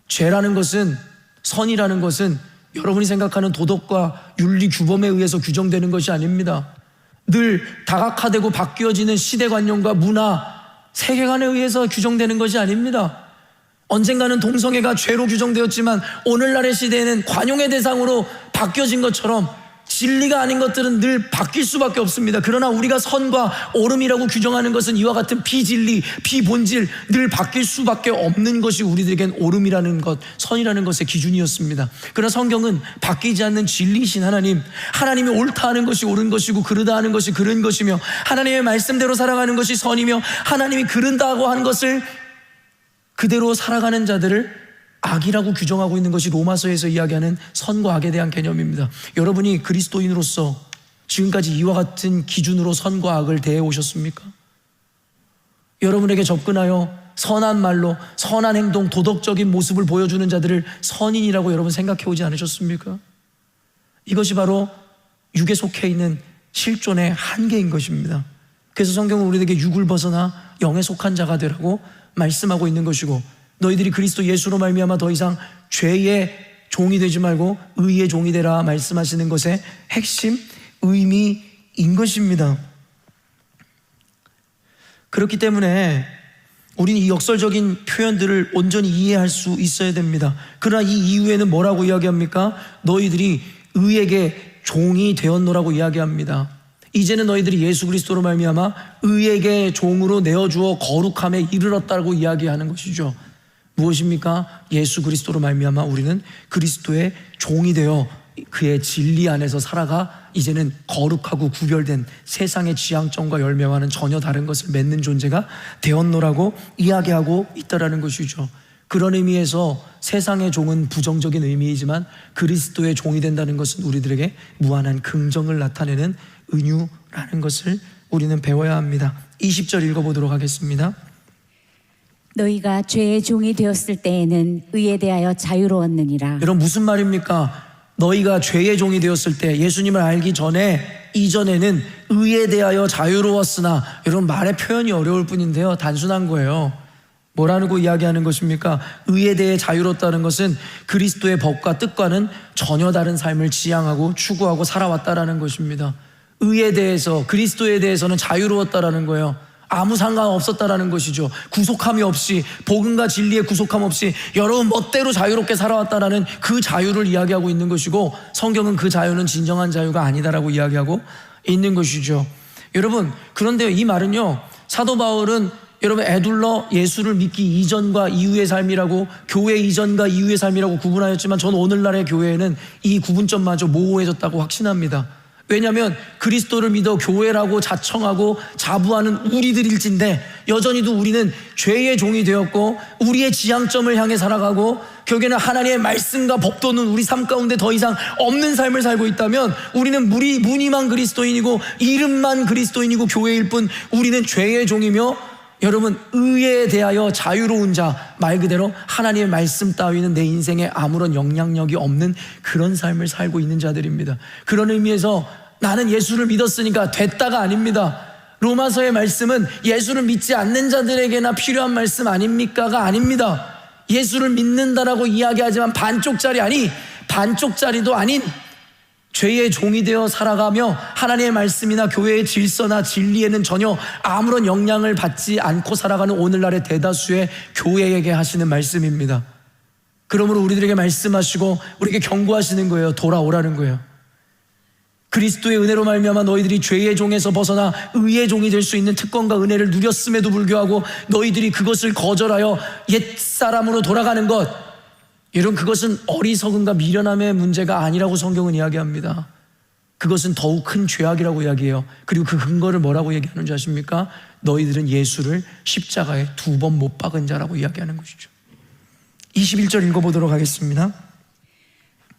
죄라는 것은, 선이라는 것은 여러분이 생각하는 도덕과 윤리 규범에 의해서 규정되는 것이 아닙니다. 늘 다각화되고 바뀌어지는 시대관념과 문화, 세계관에 의해서 규정되는 것이 아닙니다. 언젠가는 동성애가 죄로 규정되었지만 오늘날의 시대에는 관용의 대상으로 바뀌어진 것처럼 진리가 아닌 것들은 늘 바뀔 수밖에 없습니다. 그러나 우리가 선과 옳음이라고 규정하는 것은 이와 같은 비진리, 비본질, 늘 바뀔 수밖에 없는 것이 우리들에겐 옳음이라는 것, 선이라는 것의 기준이었습니다. 그러나 성경은 바뀌지 않는 진리이신 하나님, 하나님이 옳다 하는 것이 옳은 것이고 그르다 하는 것이 그른 것이며, 하나님의 말씀대로 살아가는 것이 선이며, 하나님이 그른다고 하는 것을 그대로 살아가는 자들을 악이라고 규정하고 있는 것이 로마서에서 이야기하는 선과 악에 대한 개념입니다. 여러분이 그리스도인으로서 지금까지 이와 같은 기준으로 선과 악을 대해 오셨습니까? 여러분에게 접근하여 선한 말로, 선한 행동, 도덕적인 모습을 보여주는 자들을 선인이라고 여러분 생각해 오지 않으셨습니까? 이것이 바로 육에 속해 있는 실존의 한계인 것입니다. 그래서 성경은 우리에게 육을 벗어나 영에 속한 자가 되라고 말씀하고 있는 것이고, 너희들이 그리스도 예수로 말미암아 더 이상 죄의 종이 되지 말고 의의 종이 되라 말씀하시는 것의 핵심 의미인 것입니다. 그렇기 때문에 우리는 이 역설적인 표현들을 온전히 이해할 수 있어야 됩니다. 그러나 이 이후에는 뭐라고 이야기합니까? 너희들이 의에게 종이 되었노라고 이야기합니다. 이제는 너희들이 예수 그리스도로 말미암아 의에게 종으로 내어주어 거룩함에 이르렀다고 이야기하는 것이죠. 무엇입니까? 예수 그리스도로 말미암아 우리는 그리스도의 종이 되어 그의 진리 안에서 살아가 이제는 거룩하고 구별된 세상의 지향점과 열매와는 전혀 다른 것을 맺는 존재가 되었노라고 이야기하고 있다라는 것이죠. 그런 의미에서 세상의 종은 부정적인 의미이지만 그리스도의 종이 된다는 것은 우리들에게 무한한 긍정을 나타내는 은유라는 것을 우리는 배워야 합니다. 20절 읽어보도록 하겠습니다. 너희가 죄의 종이 되었을 때에는 의에 대하여 자유로웠느니라. 여러분, 무슨 말입니까? 너희가 죄의 종이 되었을 때, 예수님을 알기 전에, 이전에는 의에 대하여 자유로웠으나, 여러분, 말의 표현이 어려울 뿐인데요, 단순한 거예요. 뭐라고 이야기하는 것입니까? 의에 대해 자유롭다는 것은 그리스도의 법과 뜻과는 전혀 다른 삶을 지향하고 추구하고 살아왔다라는 것입니다. 의에 대해서, 그리스도에 대해서는 자유로웠다라는 거예요. 아무 상관없었다라는 것이죠. 구속함이 없이, 복음과 진리의 구속함 없이 여러분 멋대로 자유롭게 살아왔다라는 그 자유를 이야기하고 있는 것이고, 성경은 그 자유는 진정한 자유가 아니다라고 이야기하고 있는 것이죠. 여러분, 그런데요, 이 말은요, 사도 바울은 여러분 에둘러 예수를 믿기 이전과 이후의 삶이라고, 교회 이전과 이후의 삶이라고 구분하였지만, 저는 오늘날의 교회에는 이 구분점마저 모호해졌다고 확신합니다. 왜냐하면 그리스도를 믿어 교회라고 자청하고 자부하는 우리들일진데, 여전히도 우리는 죄의 종이 되었고 우리의 지향점을 향해 살아가고 결국에는 하나님의 말씀과 법도는 우리 삶 가운데 더 이상 없는 삶을 살고 있다면, 우리는 무늬만 그리스도인이고 이름만 그리스도인이고 교회일 뿐, 우리는 죄의 종이며 여러분, 의에 대하여 자유로운 자, 말 그대로 하나님의 말씀 따위는 내 인생에 아무런 영향력이 없는 그런 삶을 살고 있는 자들입니다. 그런 의미에서 나는 예수를 믿었으니까 됐다가 아닙니다. 로마서의 말씀은 예수를 믿지 않는 자들에게나 필요한 말씀 아닙니까가 아닙니다. 예수를 믿는다라고 이야기하지만 반쪽짜리도 아닌 죄의 종이 되어 살아가며 하나님의 말씀이나 교회의 질서나 진리에는 전혀 아무런 영향을 받지 않고 살아가는 오늘날의 대다수의 교회에게 하시는 말씀입니다. 그러므로 우리들에게 말씀하시고 우리에게 경고하시는 거예요. 돌아오라는 거예요. 그리스도의 은혜로 말미암아 너희들이 죄의 종에서 벗어나 의의 종이 될 수 있는 특권과 은혜를 누렸음에도 불구하고 너희들이 그것을 거절하여 옛사람으로 돌아가는 것, 여러분, 그것은 어리석음과 미련함의 문제가 아니라고 성경은 이야기합니다. 그것은 더욱 큰 죄악이라고 이야기해요. 그리고 그 근거를 뭐라고 얘기하는 줄 아십니까? 너희들은 예수를 십자가에 2번 못 박은 자라고 이야기하는 것이죠. 21절 읽어보도록 하겠습니다.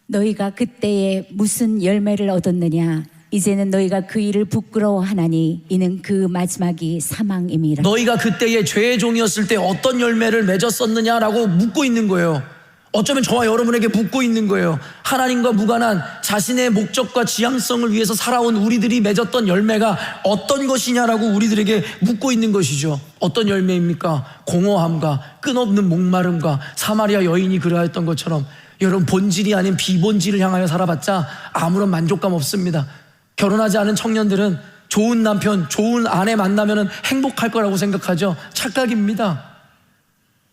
너희가 그때에 무슨 열매를 얻었느냐? 이제는 너희가 그 일을 부끄러워하나니 이는 그 마지막이 사망임이라. 너희가 그때에 죄의 종이었을 때 어떤 열매를 맺었었느냐라고 묻고 있는 거예요. 어쩌면 저와 여러분에게 묻고 있는 거예요. 하나님과 무관한 자신의 목적과 지향성을 위해서 살아온 우리들이 맺었던 열매가 어떤 것이냐라고 우리들에게 묻고 있는 것이죠. 어떤 열매입니까? 공허함과 끝없는 목마름과 사마리아 여인이 그러했던 것처럼 여러분, 본질이 아닌 비본질을 향하여 살아봤자 아무런 만족감 없습니다. 결혼하지 않은 청년들은 좋은 남편, 좋은 아내 만나면 행복할 거라고 생각하죠. 착각입니다.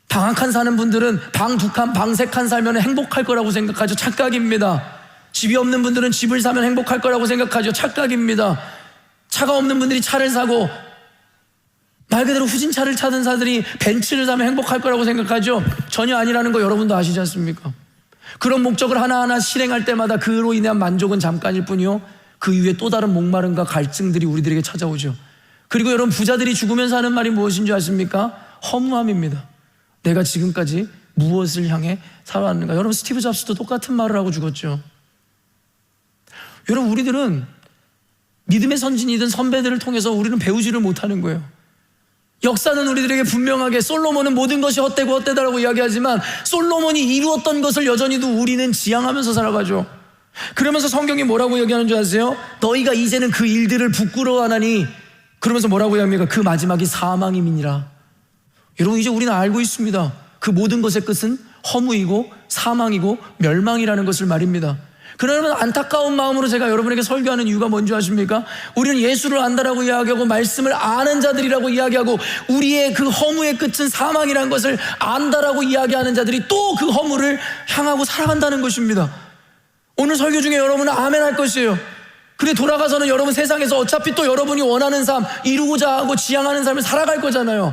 방 한 칸 사는 분들은 방 2칸, 방 3칸 살면 행복할 거라고 생각하죠. 착각입니다. 집이 없는 분들은 집을 사면 행복할 거라고 생각하죠. 착각입니다. 차가 없는 분들이 차를 사고 말 그대로 후진차를 타던 사들이 벤츠를 사면 행복할 거라고 생각하죠. 전혀 아니라는 거 여러분도 아시지 않습니까? 그런 목적을 하나하나 실행할 때마다 그로 인한 만족은 잠깐일 뿐이요, 그 이후에 또 다른 목마름과 갈증들이 우리들에게 찾아오죠. 그리고 여러분, 부자들이 죽으면서 하는 말이 무엇인 줄 아십니까? 허무함입니다. 내가 지금까지 무엇을 향해 살아왔는가? 여러분, 스티브 잡스도 똑같은 말을 하고 죽었죠. 여러분, 우리들은 믿음의 선진이든 선배들을 통해서 우리는 배우지를 못하는 거예요. 역사는 우리들에게 분명하게 솔로몬은 모든 것이 헛되고 헛되다라고 이야기하지만 솔로몬이 이루었던 것을 여전히도 우리는 지향하면서 살아가죠. 그러면서 성경이 뭐라고 얘기하는 줄 아세요? 너희가 이제는 그 일들을 부끄러워하나니, 그러면서 뭐라고 이야기합니까? 그 마지막이 사망임이니라. 여러분, 이제 우리는 알고 있습니다. 그 모든 것의 끝은 허무이고 사망이고 멸망이라는 것을 말입니다. 그러면 안타까운 마음으로 제가 여러분에게 설교하는 이유가 뭔지 아십니까? 우리는 예수를 안다라고 이야기하고 말씀을 아는 자들이라고 이야기하고 우리의 그 허무의 끝은 사망이라는 것을 안다라고 이야기하는 자들이 또 그 허무를 향하고 살아간다는 것입니다. 오늘 설교 중에 여러분은 아멘 할 것이에요. 그래, 돌아가서는 여러분 세상에서 어차피 또 여러분이 원하는 삶, 이루고자 하고 지향하는 삶을 살아갈 거잖아요.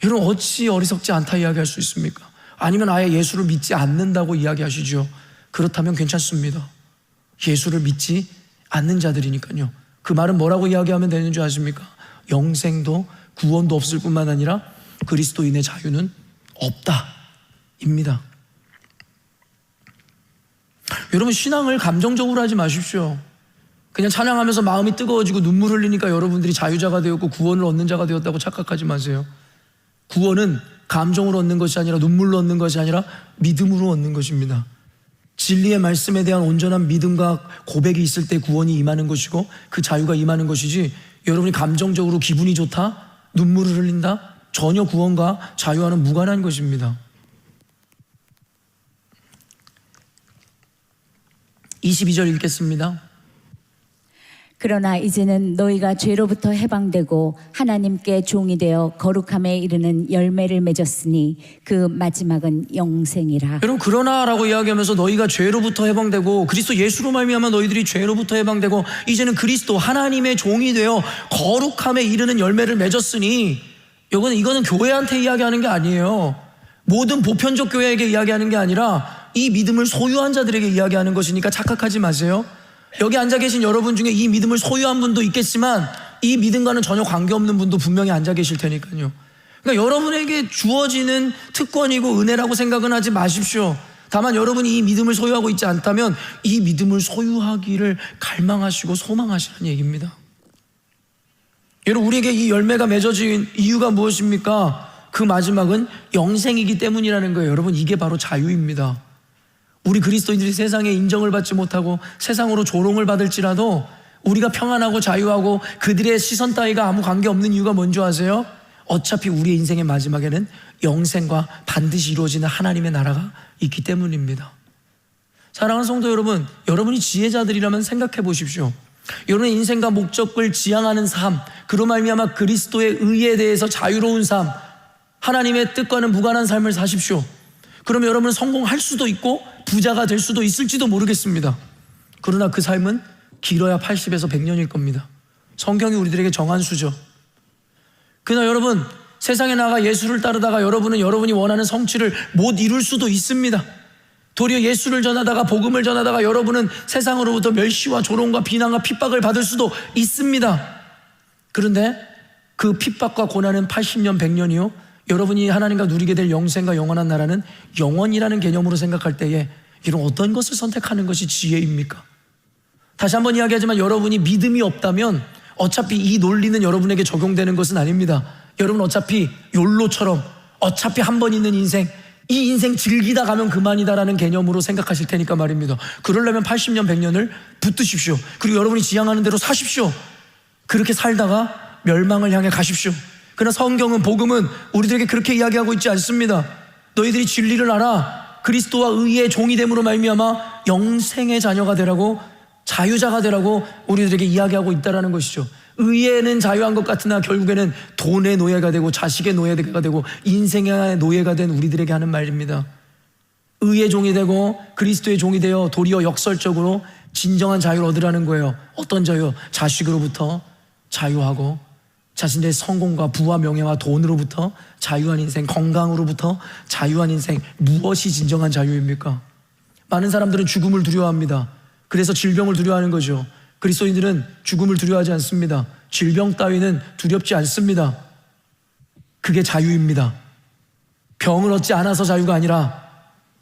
여러분, 어찌 어리석지 않다 이야기할 수 있습니까? 아니면 아예 예수를 믿지 않는다고 이야기하시죠. 그렇다면 괜찮습니다. 예수를 믿지 않는 자들이니까요. 그 말은 뭐라고 이야기하면 되는 줄 아십니까? 영생도 구원도 없을 뿐만 아니라 그리스도인의 자유는 없다 입니다. 여러분, 신앙을 감정적으로 하지 마십시오. 그냥 찬양하면서 마음이 뜨거워지고 눈물 흘리니까 여러분들이 자유자가 되었고 구원을 얻는 자가 되었다고 착각하지 마세요. 구원은 감정으로 얻는 것이 아니라 눈물로 얻는 것이 아니라 믿음으로 얻는 것입니다. 진리의 말씀에 대한 온전한 믿음과 고백이 있을 때 구원이 임하는 것이고 그 자유가 임하는 것이지, 여러분이 감정적으로 기분이 좋다, 눈물을 흘린다, 전혀 구원과 자유와는 무관한 것입니다. 22절 읽겠습니다. 그러나 이제는 너희가 죄로부터 해방되고 하나님께 종이 되어 거룩함에 이르는 열매를 맺었으니 그 마지막은 영생이라. 여러분, 그러나라고 이야기하면서 너희가 죄로부터 해방되고 그리스도 예수로 말미암아 너희들이 죄로부터 해방되고 이제는 그리스도 하나님의 종이 되어 거룩함에 이르는 열매를 맺었으니, 이거는 교회한테 이야기하는 게 아니에요. 모든 보편적 교회에게 이야기하는 게 아니라 이 믿음을 소유한 자들에게 이야기하는 것이니까 착각하지 마세요. 여기 앉아 계신 여러분 중에 이 믿음을 소유한 분도 있겠지만 이 믿음과는 전혀 관계없는 분도 분명히 앉아 계실 테니까요. 그러니까 여러분에게 주어지는 특권이고 은혜라고 생각은 하지 마십시오. 다만 여러분이 이 믿음을 소유하고 있지 않다면 이 믿음을 소유하기를 갈망하시고 소망하시는 얘기입니다. 여러분, 우리에게 이 열매가 맺어진 이유가 무엇입니까? 그 마지막은 영생이기 때문이라는 거예요. 여러분, 이게 바로 자유입니다. 우리 그리스도인들이 세상에 인정을 받지 못하고 세상으로 조롱을 받을지라도 우리가 평안하고 자유하고 그들의 시선 따위가 아무 관계없는 이유가 뭔지 아세요? 어차피 우리의 인생의 마지막에는 영생과 반드시 이루어지는 하나님의 나라가 있기 때문입니다. 사랑하는 성도 여러분, 여러분이 지혜자들이라면 생각해 보십시오. 여러분의 인생과 목적을 지향하는 삶, 그로 말미암아 그리스도의 의에 대해서 자유로운 삶, 하나님의 뜻과는 무관한 삶을 사십시오. 그러면 여러분은 성공할 수도 있고 부자가 될 수도 있을지도 모르겠습니다. 그러나 그 삶은 길어야 80에서 100년일 겁니다. 성경이 우리들에게 정한 수죠. 그러나 여러분, 세상에 나가 예수를 따르다가 여러분은 여러분이 원하는 성취를 못 이룰 수도 있습니다. 도리어 예수를 전하다가 복음을 전하다가 여러분은 세상으로부터 멸시와 조롱과 비난과 핍박을 받을 수도 있습니다. 그런데 그 핍박과 고난은 80년, 100년이요. 여러분이 하나님과 누리게 될 영생과 영원한 나라는 영원이라는 개념으로 생각할 때에 이런 어떤 것을 선택하는 것이 지혜입니까? 다시 한번 이야기하지만 여러분이 믿음이 없다면 어차피 이 논리는 여러분에게 적용되는 것은 아닙니다. 여러분 어차피 욜로처럼 어차피 한 번 있는 인생, 이 인생 즐기다 가면 그만이다라는 개념으로 생각하실 테니까 말입니다. 그러려면 80년, 100년을 붙드십시오. 그리고 여러분이 지향하는 대로 사십시오. 그렇게 살다가 멸망을 향해 가십시오. 그러나 성경은, 복음은 우리들에게 그렇게 이야기하고 있지 않습니다. 너희들이 진리를 알아 그리스도와 의의 종이 됨으로 말미암아 영생의 자녀가 되라고, 자유자가 되라고 우리들에게 이야기하고 있다는 것이죠. 의에는 자유한 것 같으나 결국에는 돈의 노예가 되고 자식의 노예가 되고 인생의 노예가 된 우리들에게 하는 말입니다. 의의 종이 되고 그리스도의 종이 되어 도리어 역설적으로 진정한 자유를 얻으라는 거예요. 어떤 자유? 자식으로부터 자유하고 자신의 성공과 부와 명예와 돈으로부터 자유한 인생, 건강으로부터 자유한 인생. 무엇이 진정한 자유입니까? 많은 사람들은 죽음을 두려워합니다. 그래서 질병을 두려워하는 거죠. 그리스도인들은 죽음을 두려워하지 않습니다. 질병 따위는 두렵지 않습니다. 그게 자유입니다. 병을 얻지 않아서 자유가 아니라,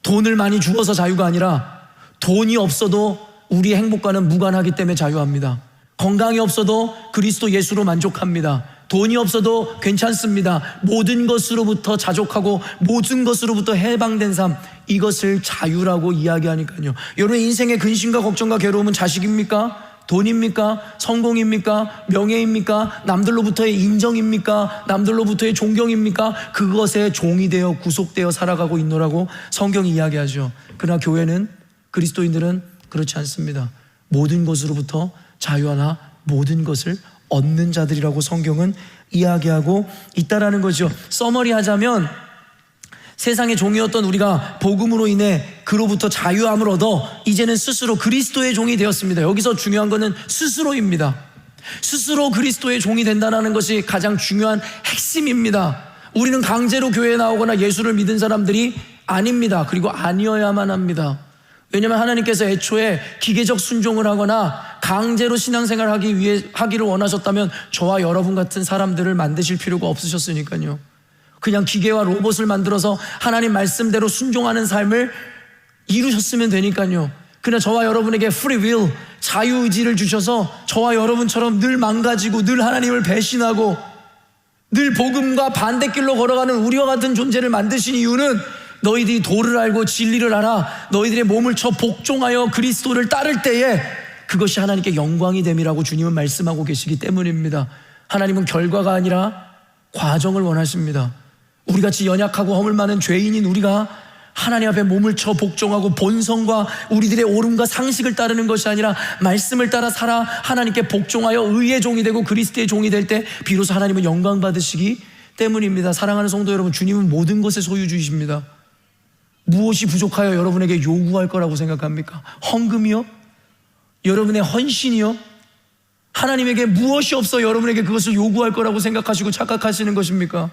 돈을 많이 주어서 자유가 아니라, 돈이 없어도 우리의 행복과는 무관하기 때문에 자유합니다. 건강이 없어도 그리스도 예수로 만족합니다. 돈이 없어도 괜찮습니다. 모든 것으로부터 자족하고 모든 것으로부터 해방된 삶, 이것을 자유라고 이야기하니까요. 여러분의 인생의 근심과 걱정과 괴로움은 자식입니까? 돈입니까? 성공입니까? 명예입니까? 남들로부터의 인정입니까? 남들로부터의 존경입니까? 그것에 종이 되어 구속되어 살아가고 있노라고 성경이 이야기하죠. 그러나 교회는, 그리스도인들은 그렇지 않습니다. 모든 것으로부터 자유하나 모든 것을 얻는 자들이라고 성경은 이야기하고 있다라는 거죠. 서머리하자면 세상의 종이었던 우리가 복음으로 인해 그로부터 자유함을 얻어 이제는 스스로 그리스도의 종이 되었습니다. 여기서 중요한 것은 스스로입니다. 스스로 그리스도의 종이 된다는 것이 가장 중요한 핵심입니다. 우리는 강제로 교회에 나오거나 예수를 믿은 사람들이 아닙니다. 그리고 아니어야만 합니다. 왜냐하면 하나님께서 애초에 기계적 순종을 하거나 강제로 신앙생활을 하기를 원하셨다면 저와 여러분 같은 사람들을 만드실 필요가 없으셨으니까요. 그냥 기계와 로봇을 만들어서 하나님 말씀대로 순종하는 삶을 이루셨으면 되니까요. 그러나 저와 여러분에게 free will, 자유의지를 주셔서 저와 여러분처럼 늘 망가지고 늘 하나님을 배신하고 늘 복음과 반대길로 걸어가는 우리와 같은 존재를 만드신 이유는 너희들이 도를 알고 진리를 알아 너희들의 몸을 쳐 복종하여 그리스도를 따를 때에 그것이 하나님께 영광이 됨이라고 주님은 말씀하고 계시기 때문입니다. 하나님은 결과가 아니라 과정을 원하십니다. 우리같이 연약하고 허물 많은 죄인인 우리가 하나님 앞에 몸을 쳐 복종하고 본성과 우리들의 옳음과 상식을 따르는 것이 아니라 말씀을 따라 살아 하나님께 복종하여 의의 종이 되고 그리스도의 종이 될 때 비로소 하나님은 영광 받으시기 때문입니다. 사랑하는 성도 여러분, 주님은 모든 것의 소유주이십니다. 무엇이 부족하여 여러분에게 요구할 거라고 생각합니까? 헌금이요? 여러분의 헌신이요? 하나님에게 무엇이 없어 여러분에게 그것을 요구할 거라고 생각하시고 착각하시는 것입니까?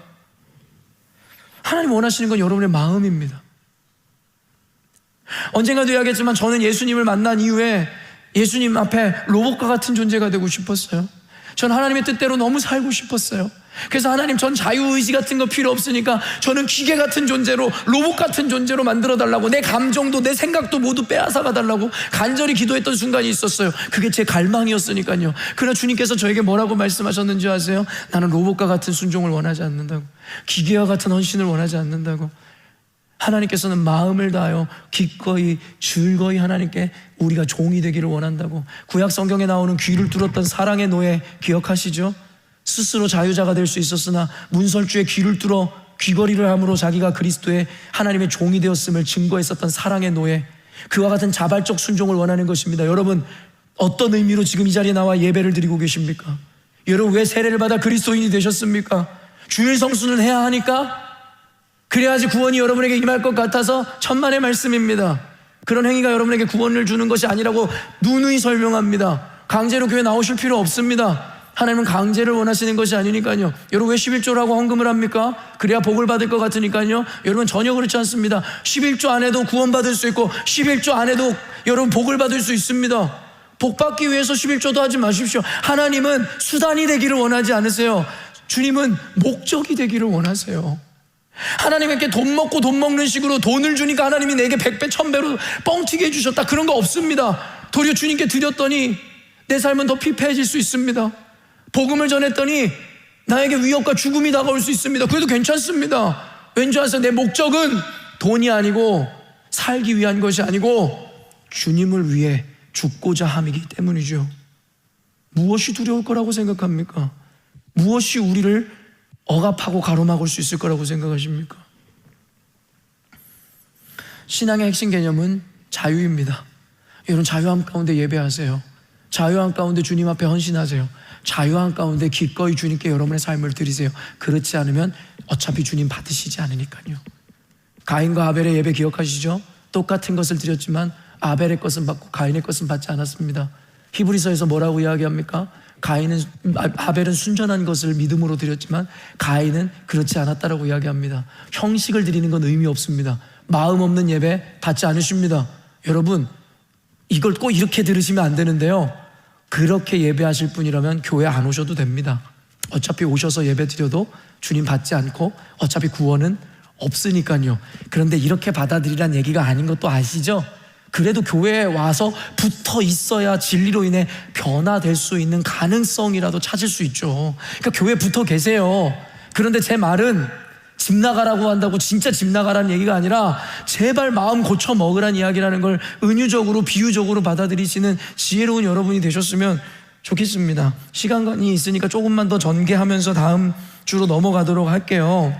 하나님 원하시는 건 여러분의 마음입니다. 언젠가도 이야기했지만 저는 예수님을 만난 이후에 예수님 앞에 로봇과 같은 존재가 되고 싶었어요. 전 하나님의 뜻대로 너무 살고 싶었어요. 그래서 하나님, 전 자유의지 같은 거 필요 없으니까 저는 기계 같은 존재로, 로봇 같은 존재로 만들어달라고, 내 감정도 내 생각도 모두 빼앗아가 달라고 간절히 기도했던 순간이 있었어요. 그게 제 갈망이었으니까요. 그러나 주님께서 저에게 뭐라고 말씀하셨는지 아세요? 나는 로봇과 같은 순종을 원하지 않는다고, 기계와 같은 헌신을 원하지 않는다고. 하나님께서는 마음을 다하여 기꺼이 즐거이 하나님께 우리가 종이 되기를 원한다고. 구약 성경에 나오는 귀를 뚫었던 사랑의 노예 기억하시죠? 스스로 자유자가 될 수 있었으나 문설주에 귀를 뚫어 귀걸이를 함으로 자기가 그리스도의 하나님의 종이 되었음을 증거했었던 사랑의 노예, 그와 같은 자발적 순종을 원하는 것입니다. 여러분, 어떤 의미로 지금 이 자리에 나와 예배를 드리고 계십니까? 여러분, 왜 세례를 받아 그리스도인이 되셨습니까? 주일 성수는 해야 하니까? 그래야지 구원이 여러분에게 임할 것 같아서 천만의 말씀입니다. 그런 행위가 여러분에게 구원을 주는 것이 아니라고 누누이 설명합니다. 강제로 교회 나오실 필요 없습니다. 하나님은 강제를 원하시는 것이 아니니까요. 여러분, 왜 11조라고 헌금을 합니까? 그래야 복을 받을 것 같으니까요. 여러분, 전혀 그렇지 않습니다. 11조 안에도 구원받을 수 있고 11조 안에도 여러분 복을 받을 수 있습니다. 복 받기 위해서 11조도 하지 마십시오. 하나님은 수단이 되기를 원하지 않으세요. 주님은 목적이 되기를 원하세요. 하나님께 돈 먹고 돈 먹는 식으로 돈을 주니까 하나님이 내게 100배 1000배로 뻥튀기 해주셨다, 그런 거 없습니다. 도리어 주님께 드렸더니 내 삶은 더 피폐해질 수 있습니다. 복음을 전했더니 나에게 위협과 죽음이 다가올 수 있습니다. 그래도 괜찮습니다. 왠지 아세요? 내 목적은 돈이 아니고, 살기 위한 것이 아니고 주님을 위해 죽고자 함이기 때문이죠. 무엇이 두려울 거라고 생각합니까? 무엇이 우리를 억압하고 가로막을 수 있을 거라고 생각하십니까? 신앙의 핵심 개념은 자유입니다. 여러분, 자유함 가운데 예배하세요. 자유함 가운데 주님 앞에 헌신하세요. 자유함 가운데 기꺼이 주님께 여러분의 삶을 드리세요. 그렇지 않으면 어차피 주님 받으시지 않으니까요. 가인과 아벨의 예배 기억하시죠? 똑같은 것을 드렸지만 아벨의 것은 받고 가인의 것은 받지 않았습니다. 히브리서에서 뭐라고 이야기합니까? 아벨은 순전한 것을 믿음으로 드렸지만 가인은 그렇지 않았다라고 이야기합니다. 형식을 드리는 건 의미 없습니다. 마음 없는 예배 받지 않으십니다. 여러분, 이걸 꼭 이렇게 들으시면 안 되는데요, 그렇게 예배하실 분이라면 교회 안 오셔도 됩니다. 어차피 오셔서 예배 드려도 주님 받지 않고 어차피 구원은 없으니까요. 그런데 이렇게 받아들이란 얘기가 아닌 것도 아시죠? 그래도 교회에 와서 붙어 있어야 진리로 인해 변화될 수 있는 가능성이라도 찾을 수 있죠. 그러니까 교회에 붙어 계세요. 그런데 제 말은 집 나가라고 한다고 진짜 집 나가라는 얘기가 아니라 제발 마음 고쳐 먹으란 이야기라는 걸 은유적으로, 비유적으로 받아들이시는 지혜로운 여러분이 되셨으면 좋겠습니다. 시간이 있으니까 조금만 더 전개하면서 다음 주로 넘어가도록 할게요.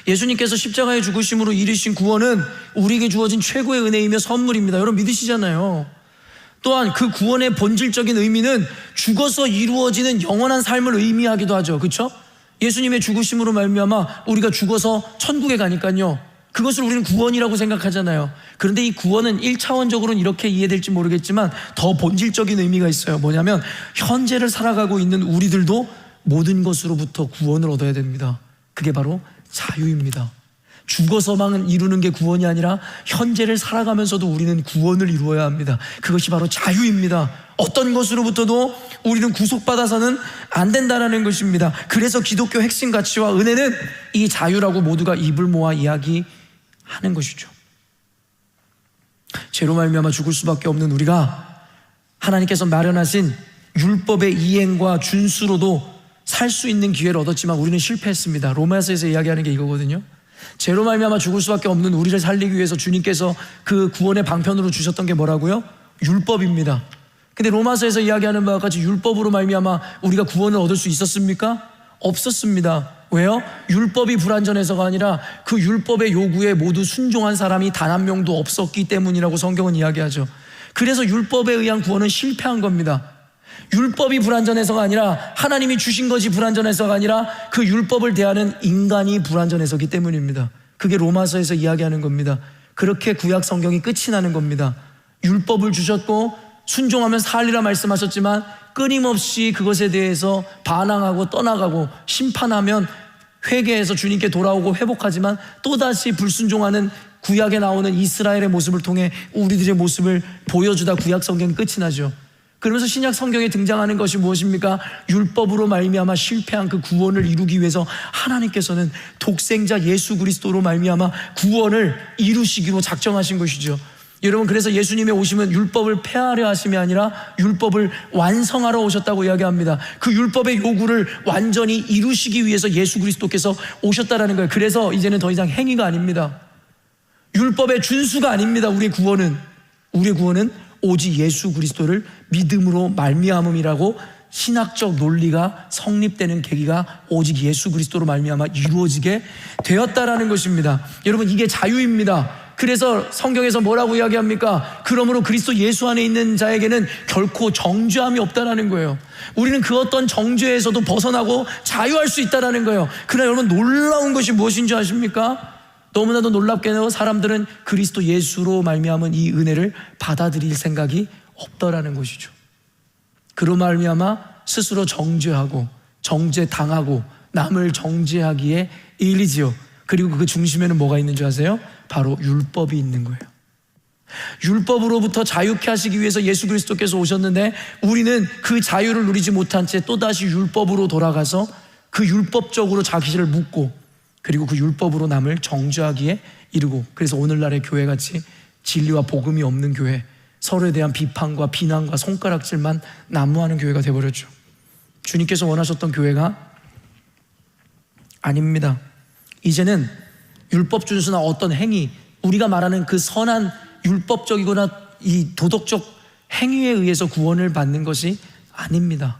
예수님께서 십자가에 죽으심으로 이루신 구원은 우리에게 주어진 최고의 은혜이며 선물입니다. 여러분, 믿으시잖아요. 또한 그 구원의 본질적인 의미는 죽어서 이루어지는 영원한 삶을 의미하기도 하죠. 그렇죠? 예수님의 죽으심으로 말미암아 우리가 죽어서 천국에 가니까요, 그것을 우리는 구원이라고 생각하잖아요. 그런데 이 구원은 1차원적으로는 이렇게 이해될지 모르겠지만 더 본질적인 의미가 있어요. 뭐냐면 현재를 살아가고 있는 우리들도 모든 것으로부터 구원을 얻어야 됩니다. 그게 바로 자유입니다. 죽어서만 이루는 게 구원이 아니라 현재를 살아가면서도 우리는 구원을 이루어야 합니다. 그것이 바로 자유입니다. 어떤 것으로부터도 우리는 구속받아서는 안 된다는 것입니다. 그래서 기독교 핵심 가치와 은혜는 이 자유라고 모두가 입을 모아 이야기하는 것이죠. 죄로 말미암아 죽을 수밖에 없는 우리가 하나님께서 마련하신 율법의 이행과 준수로도 살 수 있는 기회를 얻었지만 우리는 실패했습니다. 로마서에서 이야기하는 게 이거거든요. 죄로 말미암아 죽을 수밖에 없는 우리를 살리기 위해서 주님께서 그 구원의 방편으로 주셨던 게 뭐라고요? 율법입니다. 근데 로마서에서 이야기하는 바와 같이 율법으로 말미암아 우리가 구원을 얻을 수 있었습니까? 없었습니다. 왜요? 율법이 불완전해서가 아니라 그 율법의 요구에 모두 순종한 사람이 단 한 명도 없었기 때문이라고 성경은 이야기하죠. 그래서 율법에 의한 구원은 실패한 겁니다. 율법이 불완전해서가 아니라 하나님이 주신 것이 불완전해서가 아니라 그 율법을 대하는 인간이 불완전해서기 때문입니다. 그게 로마서에서 이야기하는 겁니다. 그렇게 구약 성경이 끝이 나는 겁니다. 율법을 주셨고 순종하면 살리라 말씀하셨지만 끊임없이 그것에 대해서 반항하고 떠나가고 심판하면 회개해서 주님께 돌아오고 회복하지만 또다시 불순종하는 구약에 나오는 이스라엘의 모습을 통해 우리들의 모습을 보여주다 구약 성경이 끝이 나죠. 그러면서 신약 성경에 등장하는 것이 무엇입니까? 율법으로 말미암아 실패한 그 구원을 이루기 위해서 하나님께서는 독생자 예수 그리스도로 말미암아 구원을 이루시기로 작정하신 것이죠. 여러분, 그래서 예수님의 오심은 율법을 폐하려 하심이 아니라 율법을 완성하러 오셨다고 이야기합니다. 그 율법의 요구를 완전히 이루시기 위해서 예수 그리스도께서 오셨다라는 거예요. 그래서 이제는 더 이상 행위가 아닙니다. 율법의 준수가 아닙니다. 우리의 구원은 오직 예수 그리스도를 믿음으로 말미암음이라고 신학적 논리가 성립되는 계기가 오직 예수 그리스도로 말미암아 이루어지게 되었다라는 것입니다. 여러분, 이게 자유입니다. 그래서 성경에서 뭐라고 이야기합니까? 그러므로 그리스도 예수 안에 있는 자에게는 결코 정죄함이 없다라는 거예요. 우리는 그 어떤 정죄에서도 벗어나고 자유할 수 있다라는 거예요. 그러나 여러분, 놀라운 것이 무엇인지 아십니까? 너무나도 놀랍게도 사람들은 그리스도 예수로 말미암은 이 은혜를 받아들일 생각이 없더라는 것이죠. 그로 말미암아 스스로 정죄하고 정죄당하고 남을 정죄하기에 일이지요. 그리고 그 중심에는 뭐가 있는 줄 아세요? 바로 율법이 있는 거예요. 율법으로부터 자유케 하시기 위해서 예수 그리스도께서 오셨는데 우리는 그 자유를 누리지 못한 채 또다시 율법으로 돌아가서 그 율법적으로 자기를 묶고 그리고 그 율법으로 남을 정죄하기에 이르고, 그래서 오늘날의 교회같이 진리와 복음이 없는 교회, 서로에 대한 비판과 비난과 손가락질만 난무하는 교회가 되어버렸죠. 주님께서 원하셨던 교회가 아닙니다. 이제는 율법 준수나 어떤 행위, 우리가 말하는 그 선한 율법적이거나 이 도덕적 행위에 의해서 구원을 받는 것이 아닙니다.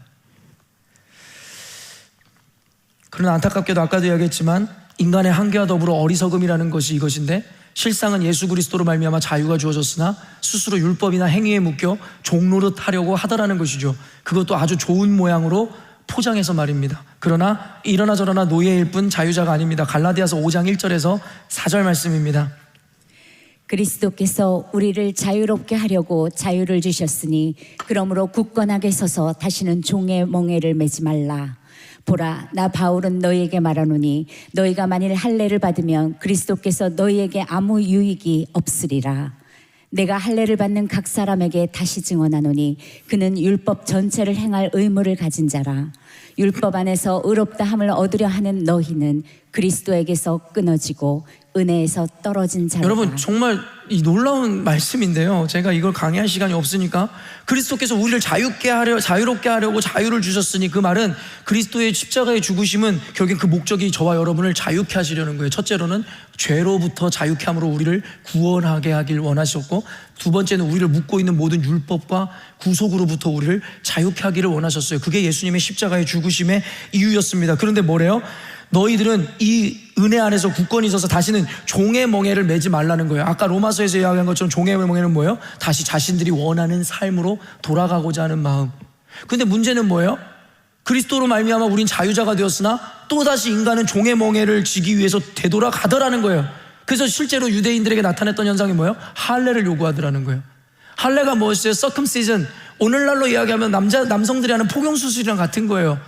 그러나 안타깝게도 아까도 이야기했지만 인간의 한계와 더불어 어리석음이라는 것이 이것인데, 실상은 예수 그리스도로 말미암아 자유가 주어졌으나 스스로 율법이나 행위에 묶여 종노릇 하려고 하더라는 것이죠. 그것도 아주 좋은 모양으로 포장해서 말입니다. 그러나 이러나 저러나 노예일 뿐 자유자가 아닙니다. 갈라디아서 5장 1절에서 4절 말씀입니다. 그리스도께서 우리를 자유롭게 하려고 자유를 주셨으니 그러므로 굳건하게 서서 다시는 종의 멍에를 매지 말라. 보라, 나 바울은 너희에게 말하노니 너희가 만일 할례를 받으면 그리스도께서 너희에게 아무 유익이 없으리라. 내가 할례를 받는 각 사람에게 다시 증언하노니 그는 율법 전체를 행할 의무를 가진 자라. 율법 안에서 의롭다 함을 얻으려 하는 너희는 그리스도에게서 끊어지고 은혜에서 떨어진 자라. 여러분, 정말 이 놀라운 말씀인데요, 제가 이걸 강의할 시간이 없으니까, 그리스도께서 우리를 자유롭게 하려고 자유를 주셨으니, 그 말은 그리스도의 십자가의 죽으심은 결국 그 목적이 저와 여러분을 자유케 하시려는 거예요. 첫째로는 죄로부터 자유케 함으로 우리를 구원하게 하길 원하셨고, 두 번째는 우리를 묶고 있는 모든 율법과 구속으로부터 우리를 자유케 하기를 원하셨어요. 그게 예수님의 십자가의 죽으심의 이유였습니다. 그런데 뭐래요? 너희들은 이 은혜 안에서 굳건히 있어서 다시는 종의 멍에를 매지 말라는 거예요. 아까 로마서에서 이야기한 것처럼 종의 멍에는 뭐예요? 다시 자신들이 원하는 삶으로 돌아가고자 하는 마음. 근데 문제는 뭐예요? 그리스도로 말미암아 우린 자유자가 되었으나 또다시 인간은 종의 멍에를 지기 위해서 되돌아가더라는 거예요. 그래서 실제로 유대인들에게 나타났던 현상이 뭐예요? 할례를 요구하더라는 거예요. 할례가 무엇이에요? 서컴시즌. 오늘날로 이야기하면 남성들이 하는 폭용수술이랑 같은 거예요.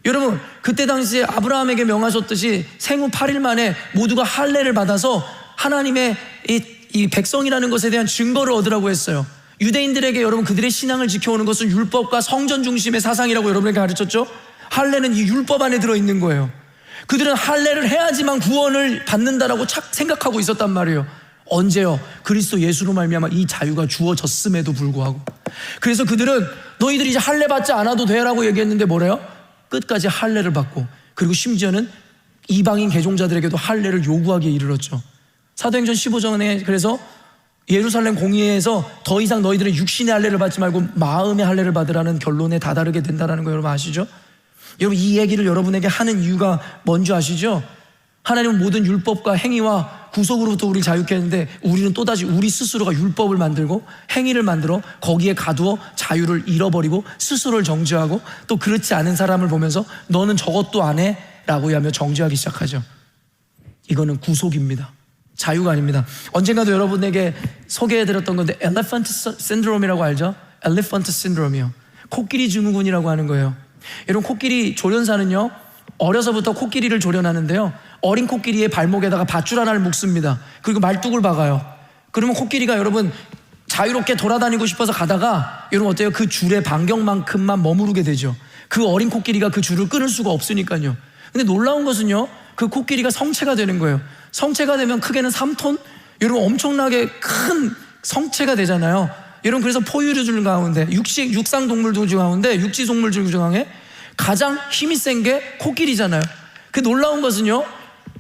여러분, 그때 당시에 아브라함에게 명하셨듯이 생후 8일 만에 모두가 할례를 받아서 하나님의 이 백성이라는 것에 대한 증거를 얻으라고 했어요. 유대인들에게 여러분 그들의 신앙을 지켜오는 것은 율법과 성전 중심의 사상이라고 여러분에게 가르쳤죠. 할례는 이 율법 안에 들어있는 거예요. 그들은 할례를 해야지만 구원을 받는다라고 생각하고 있었단 말이에요. 언제요? 그리스도 예수로 말미암아 이 자유가 주어졌음에도 불구하고. 그래서 그들은 너희들이 이제 할례 받지 않아도 돼라고 얘기했는데 뭐래요? 끝까지 할례를 받고, 그리고 심지어는 이방인 개종자들에게도 할례를 요구하기에 이르렀죠. 사도행전 15장에 그래서 예루살렘 공의회에서 더 이상 너희들은 육신의 할례를 받지 말고 마음의 할례를 받으라는 결론에 다다르게 된다는 거 여러분 아시죠? 여러분, 이 얘기를 여러분에게 하는 이유가 뭔지 아시죠? 하나님은 모든 율법과 행위와 구속으로부터 우리를 자유케 했는데 우리는 또다시 우리 스스로가 율법을 만들고 행위를 만들어 거기에 가두어 자유를 잃어버리고 스스로를 정죄하고, 또 그렇지 않은 사람을 보면서 너는 저것도 안 해 라고 하며 정죄하기 시작하죠. 이거는 구속입니다. 자유가 아닙니다. 언젠가도 여러분에게 소개해드렸던 건데 엘리펀트 신드롬이라고 알죠? 엘리펀트 신드롬이요. 코끼리 증후군이라고 하는 거예요. 여러분, 코끼리 조련사는요 어려서부터 코끼리를 조련하는데요, 어린 코끼리의 발목에다가 밧줄 하나를 묶습니다. 그리고 말뚝을 박아요. 그러면 코끼리가 여러분 자유롭게 돌아다니고 싶어서 가다가 여러분 어때요? 그 줄의 반경만큼만 머무르게 되죠. 그 어린 코끼리가 그 줄을 끊을 수가 없으니까요. 근데 놀라운 것은요, 그 코끼리가 성체가 되는 거예요. 성체가 되면 크게는 3톤? 여러분 엄청나게 큰 성체가 되잖아요. 여러분 그래서 포유류들 가운데 육상 동물들 가운데 육지 동물들 중에 가장 힘이 센 게 코끼리잖아요. 그 놀라운 것은요,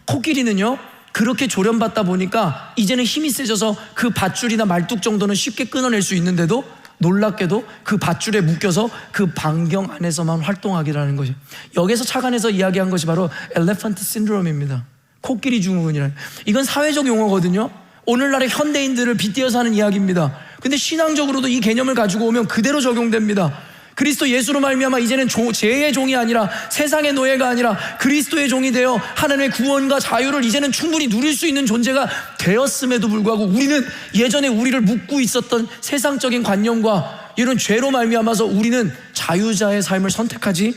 코끼리는요 그렇게 조련받다 보니까 이제는 힘이 세져서 그 밧줄이나 말뚝 정도는 쉽게 끊어낼 수 있는데도 놀랍게도 그 밧줄에 묶여서 그 반경 안에서만 활동하기라는 거죠. 여기서 착안해서 이야기한 것이 바로 엘레펀트 신드롬입니다. 코끼리 증후군이라는, 이건 사회적 용어거든요. 오늘날의 현대인들을 빗대어서 하는 이야기입니다. 근데 신앙적으로도 이 개념을 가지고 오면 그대로 적용됩니다. 그리스도 예수로 말미암아 이제는 죄의 종이 아니라 세상의 노예가 아니라 그리스도의 종이 되어 하나님의 구원과 자유를 이제는 충분히 누릴 수 있는 존재가 되었음에도 불구하고 우리는 예전에 우리를 묶고 있었던 세상적인 관념과 이런 죄로 말미암아서 우리는 자유자의 삶을 선택하지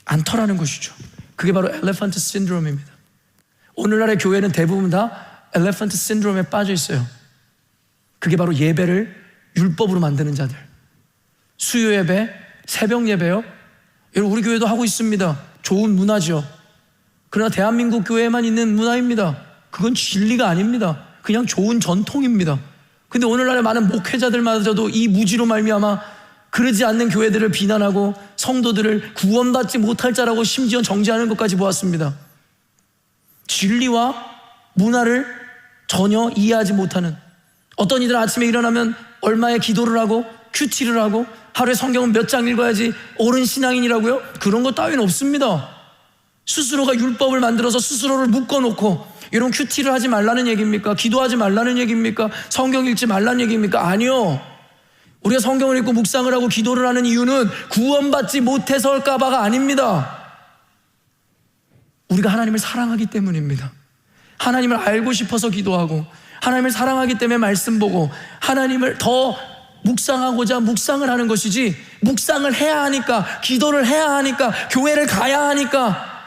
않더라는 것이죠. 그게 바로 엘레펀트 신드롬입니다. 오늘날의 교회는 대부분 다 엘레펀트 신드롬에 빠져 있어요. 그게 바로 예배를 율법으로 만드는 자들, 수요 예배, 새벽 예배요. 여러분 우리 교회도 하고 있습니다. 좋은 문화죠. 그러나 대한민국 교회에만 있는 문화입니다. 그건 진리가 아닙니다. 그냥 좋은 전통입니다. 근데 오늘날의 많은 목회자들마저도 이 무지로 말미암아 그러지 않는 교회들을 비난하고 성도들을 구원받지 못할 자라고 심지어 정죄하는 것까지 보았습니다. 진리와 문화를 전혀 이해하지 못하는, 어떤 이들은 아침에 일어나면 얼마의 기도를 하고 큐티를 하고 하루에 성경은 몇 장 읽어야지 옳은 신앙인이라고요? 그런 거 따윈 없습니다. 스스로가 율법을 만들어서 스스로를 묶어놓고, 여러분 큐티를 하지 말라는 얘기입니까? 기도하지 말라는 얘기입니까? 성경 읽지 말라는 얘기입니까? 아니요. 우리가 성경을 읽고 묵상을 하고 기도를 하는 이유는 구원받지 못해서일까봐가 아닙니다. 우리가 하나님을 사랑하기 때문입니다. 하나님을 알고 싶어서 기도하고 하나님을 사랑하기 때문에 말씀 보고 하나님을 더 묵상하고자 묵상을 하는 것이지, 묵상을 해야 하니까, 기도를 해야 하니까, 교회를 가야 하니까,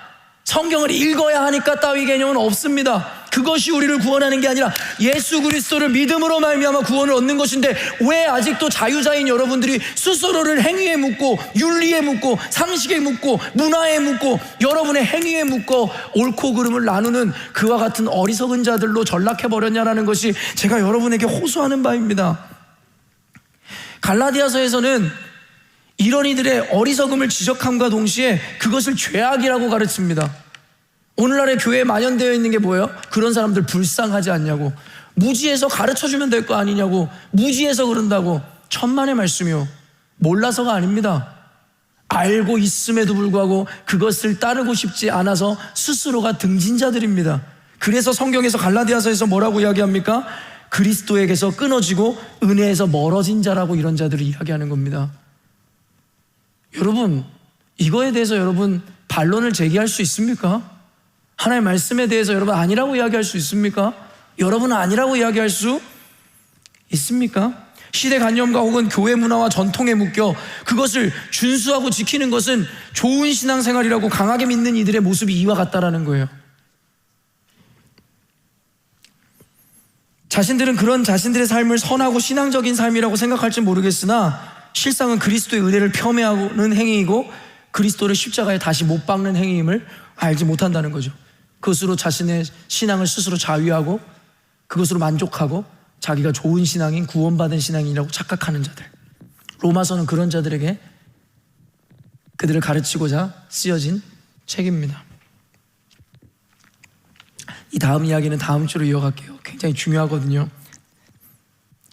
성경을 읽어야 하니까 따위 개념은 없습니다. 그것이 우리를 구원하는 게 아니라 예수 그리스도를 믿음으로 말미암아 구원을 얻는 것인데, 왜 아직도 자유자인 여러분들이 스스로를 행위에 묶고 윤리에 묶고 상식에 묶고 문화에 묶고 여러분의 행위에 묶고 옳고 그름을 나누는 그와 같은 어리석은 자들로 전락해버렸냐라는 것이 제가 여러분에게 호소하는 바입니다. 갈라디아서에서는 이런 이들의 어리석음을 지적함과 동시에 그것을 죄악이라고 가르칩니다. 오늘날의 교회에 만연되어 있는 게 뭐예요? 그런 사람들 불쌍하지 않냐고, 무지해서 가르쳐주면 될 거 아니냐고, 무지해서 그런다고. 천만의 말씀이요, 몰라서가 아닙니다. 알고 있음에도 불구하고 그것을 따르고 싶지 않아서 스스로가 등진 자들입니다. 그래서 성경에서 갈라디아서에서 뭐라고 이야기합니까? 그리스도에게서 끊어지고 은혜에서 멀어진 자라고 이런 자들을 이야기하는 겁니다. 여러분, 이거에 대해서 여러분 반론을 제기할 수 있습니까? 하나님의 말씀에 대해서 여러분 아니라고 이야기할 수 있습니까? 여러분은 아니라고 이야기할 수 있습니까? 시대관념과 혹은 교회 문화와 전통에 묶여 그것을 준수하고 지키는 것은 좋은 신앙생활이라고 강하게 믿는 이들의 모습이 이와 같다라는 거예요. 자신들은 그런 자신들의 삶을 선하고 신앙적인 삶이라고 생각할지 모르겠으나 실상은 그리스도의 은혜를 폄훼하는 행위이고 그리스도를 십자가에 다시 못 박는 행위임을 알지 못한다는 거죠. 그것으로 자신의 신앙을 스스로 자위하고 그것으로 만족하고 자기가 좋은 신앙인, 구원받은 신앙인이라고 착각하는 자들. 로마서는 그런 자들에게 그들을 가르치고자 쓰여진 책입니다. 이 다음 이야기는 다음 주로 이어갈게요. 굉장히 중요하거든요.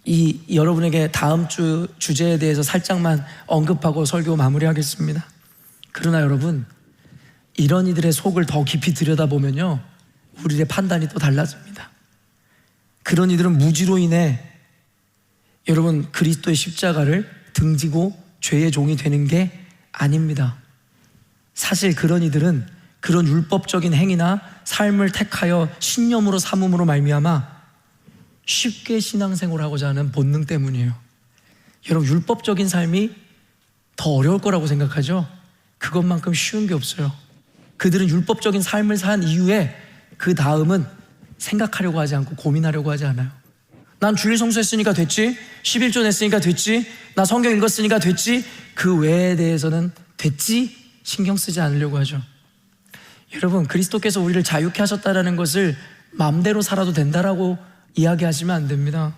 이 여러분에게 다음 주 주제에 대해서 살짝만 언급하고 설교 마무리하겠습니다. 그러나 여러분, 이런 이들의 속을 더 깊이 들여다보면요, 우리의 판단이 또 달라집니다. 그런 이들은 무지로 인해 여러분 그리스도의 십자가를 등지고 죄의 종이 되는 게 아닙니다. 사실 그런 이들은 그런 율법적인 행위나 삶을 택하여 신념으로 삼음으로 말미암아 쉽게 신앙생활을 하고자 하는 본능 때문이에요. 여러분, 율법적인 삶이 더 어려울 거라고 생각하죠? 그것만큼 쉬운 게 없어요. 그들은 율법적인 삶을 산 이후에 그 다음은 생각하려고 하지 않고 고민하려고 하지 않아요. 난 주일 성수했으니까 됐지, 11조 냈으니까 됐지, 나 성경 읽었으니까 됐지, 그 외에 대해서는 됐지 신경 쓰지 않으려고 하죠. 여러분, 그리스도께서 우리를 자유케 하셨다라는 것을 마음대로 살아도 된다라고 이야기하시면 안 됩니다.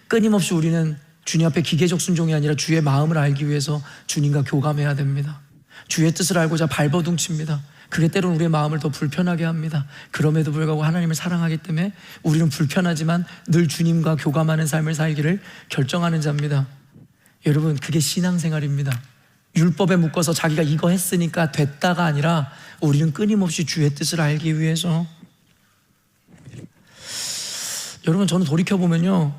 끊임없이 우리는 주님 앞에 기계적 순종이 아니라 주의 마음을 알기 위해서 주님과 교감해야 됩니다. 주의 뜻을 알고자 발버둥칩니다. 그게 때로는 우리의 마음을 더 불편하게 합니다. 그럼에도 불구하고 하나님을 사랑하기 때문에 우리는 불편하지만 늘 주님과 교감하는 삶을 살기를 결정하는 자입니다. 여러분, 그게 신앙생활입니다. 율법에 묶어서 자기가 이거 했으니까 됐다가 아니라 우리는 끊임없이 주의 뜻을 알기 위해서. 여러분, 저는 돌이켜보면요,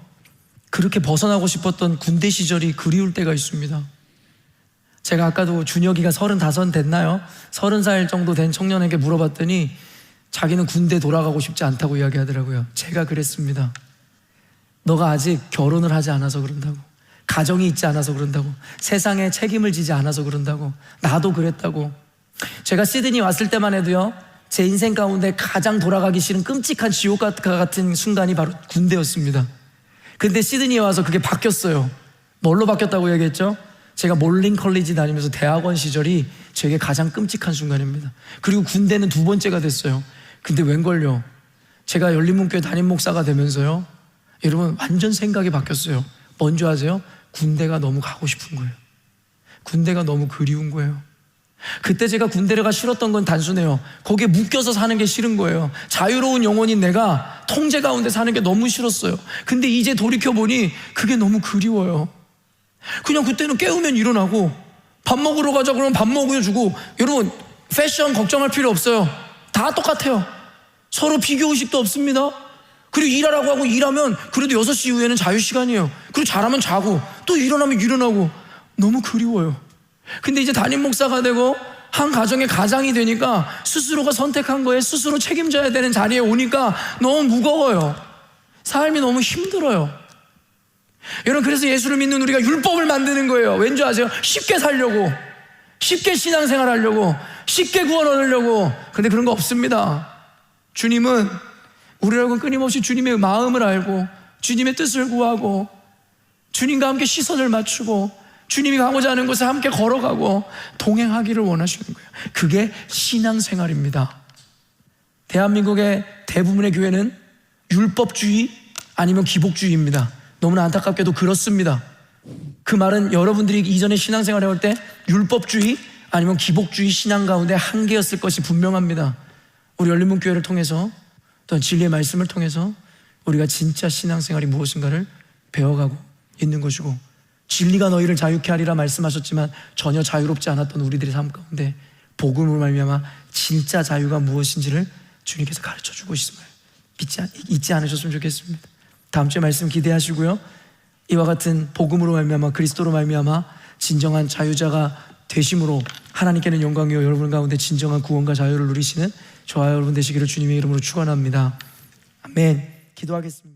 그렇게 벗어나고 싶었던 군대 시절이 그리울 때가 있습니다. 제가 아까도 준혁이가 35 됐나요? 30살 정도 된 청년에게 물어봤더니 자기는 군대 돌아가고 싶지 않다고 이야기하더라고요. 제가 그랬습니다. 너가 아직 결혼을 하지 않아서 그런다고, 가정이 있지 않아서 그런다고, 세상에 책임을 지지 않아서 그런다고, 나도 그랬다고. 제가 시드니 왔을 때만 해도요, 제 인생 가운데 가장 돌아가기 싫은 끔찍한 지옥 같은 순간이 바로 군대였습니다. 근데 시드니에 와서 그게 바뀌었어요. 뭘로 바뀌었다고 얘기했죠? 제가 몰링 컬리지 다니면서 대학원 시절이 제게 가장 끔찍한 순간입니다. 그리고 군대는 2번째가 됐어요. 근데 웬걸요, 제가 열린문교회 담임 목사가 되면서요, 여러분, 완전 생각이 바뀌었어요. 뭔지 아세요? 군대가 너무 가고 싶은 거예요. 군대가 너무 그리운 거예요. 그때 제가 군대가 싫었던 건 단순해요. 거기에 묶여서 사는 게 싫은 거예요. 자유로운 영혼인 내가 통제 가운데 사는 게 너무 싫었어요. 근데 이제 돌이켜보니 그게 너무 그리워요. 그냥 그때는 깨우면 일어나고, 밥 먹으러 가자 그러면 밥 먹여주고, 여러분, 패션 걱정할 필요 없어요. 다 똑같아요. 서로 비교의식도 없습니다. 그리고 일하라고 하고 일하면 그래도 6시 이후에는 자유시간이에요. 그리고 잘하면 자고, 또 일어나면 일어나고. 너무 그리워요. 근데 이제 담임 목사가 되고 한 가정의 가장이 되니까 스스로가 선택한 거에 스스로 책임져야 되는 자리에 오니까 너무 무거워요. 삶이 너무 힘들어요. 여러분, 그래서 예수를 믿는 우리가 율법을 만드는 거예요. 왠지 아세요? 쉽게 살려고, 쉽게 신앙생활 하려고, 쉽게 구원 얻으려고. 근데 그런 거 없습니다. 주님은 우리라고 끊임없이 주님의 마음을 알고 주님의 뜻을 구하고 주님과 함께 시선을 맞추고 주님이 가고자 하는 곳에 함께 걸어가고 동행하기를 원하시는 거예요. 그게 신앙생활입니다. 대한민국의 대부분의 교회는 율법주의 아니면 기복주의입니다. 너무나 안타깝게도 그렇습니다. 그 말은 여러분들이 이전에 신앙생활을 할 때 율법주의 아니면 기복주의 신앙 가운데 한계였을 것이 분명합니다. 우리 열린문교회를 통해서, 또한 진리의 말씀을 통해서 우리가 진짜 신앙생활이 무엇인가를 배워가고 있는 것이고, 진리가 너희를 자유케 하리라 말씀하셨지만 전혀 자유롭지 않았던 우리들의 삶 가운데 복음으로 말미암아 진짜 자유가 무엇인지를 주님께서 가르쳐주고 있음을 잊지 않으셨으면 좋겠습니다. 다음 주에 말씀 기대하시고요, 이와 같은 복음으로 말미암아, 그리스도로 말미암아 진정한 자유자가 되심으로 하나님께는 영광이요 여러분 가운데 진정한 구원과 자유를 누리시는 저와 여러분 되시기를 주님의 이름으로 축원합니다. 아멘. 기도하겠습니다.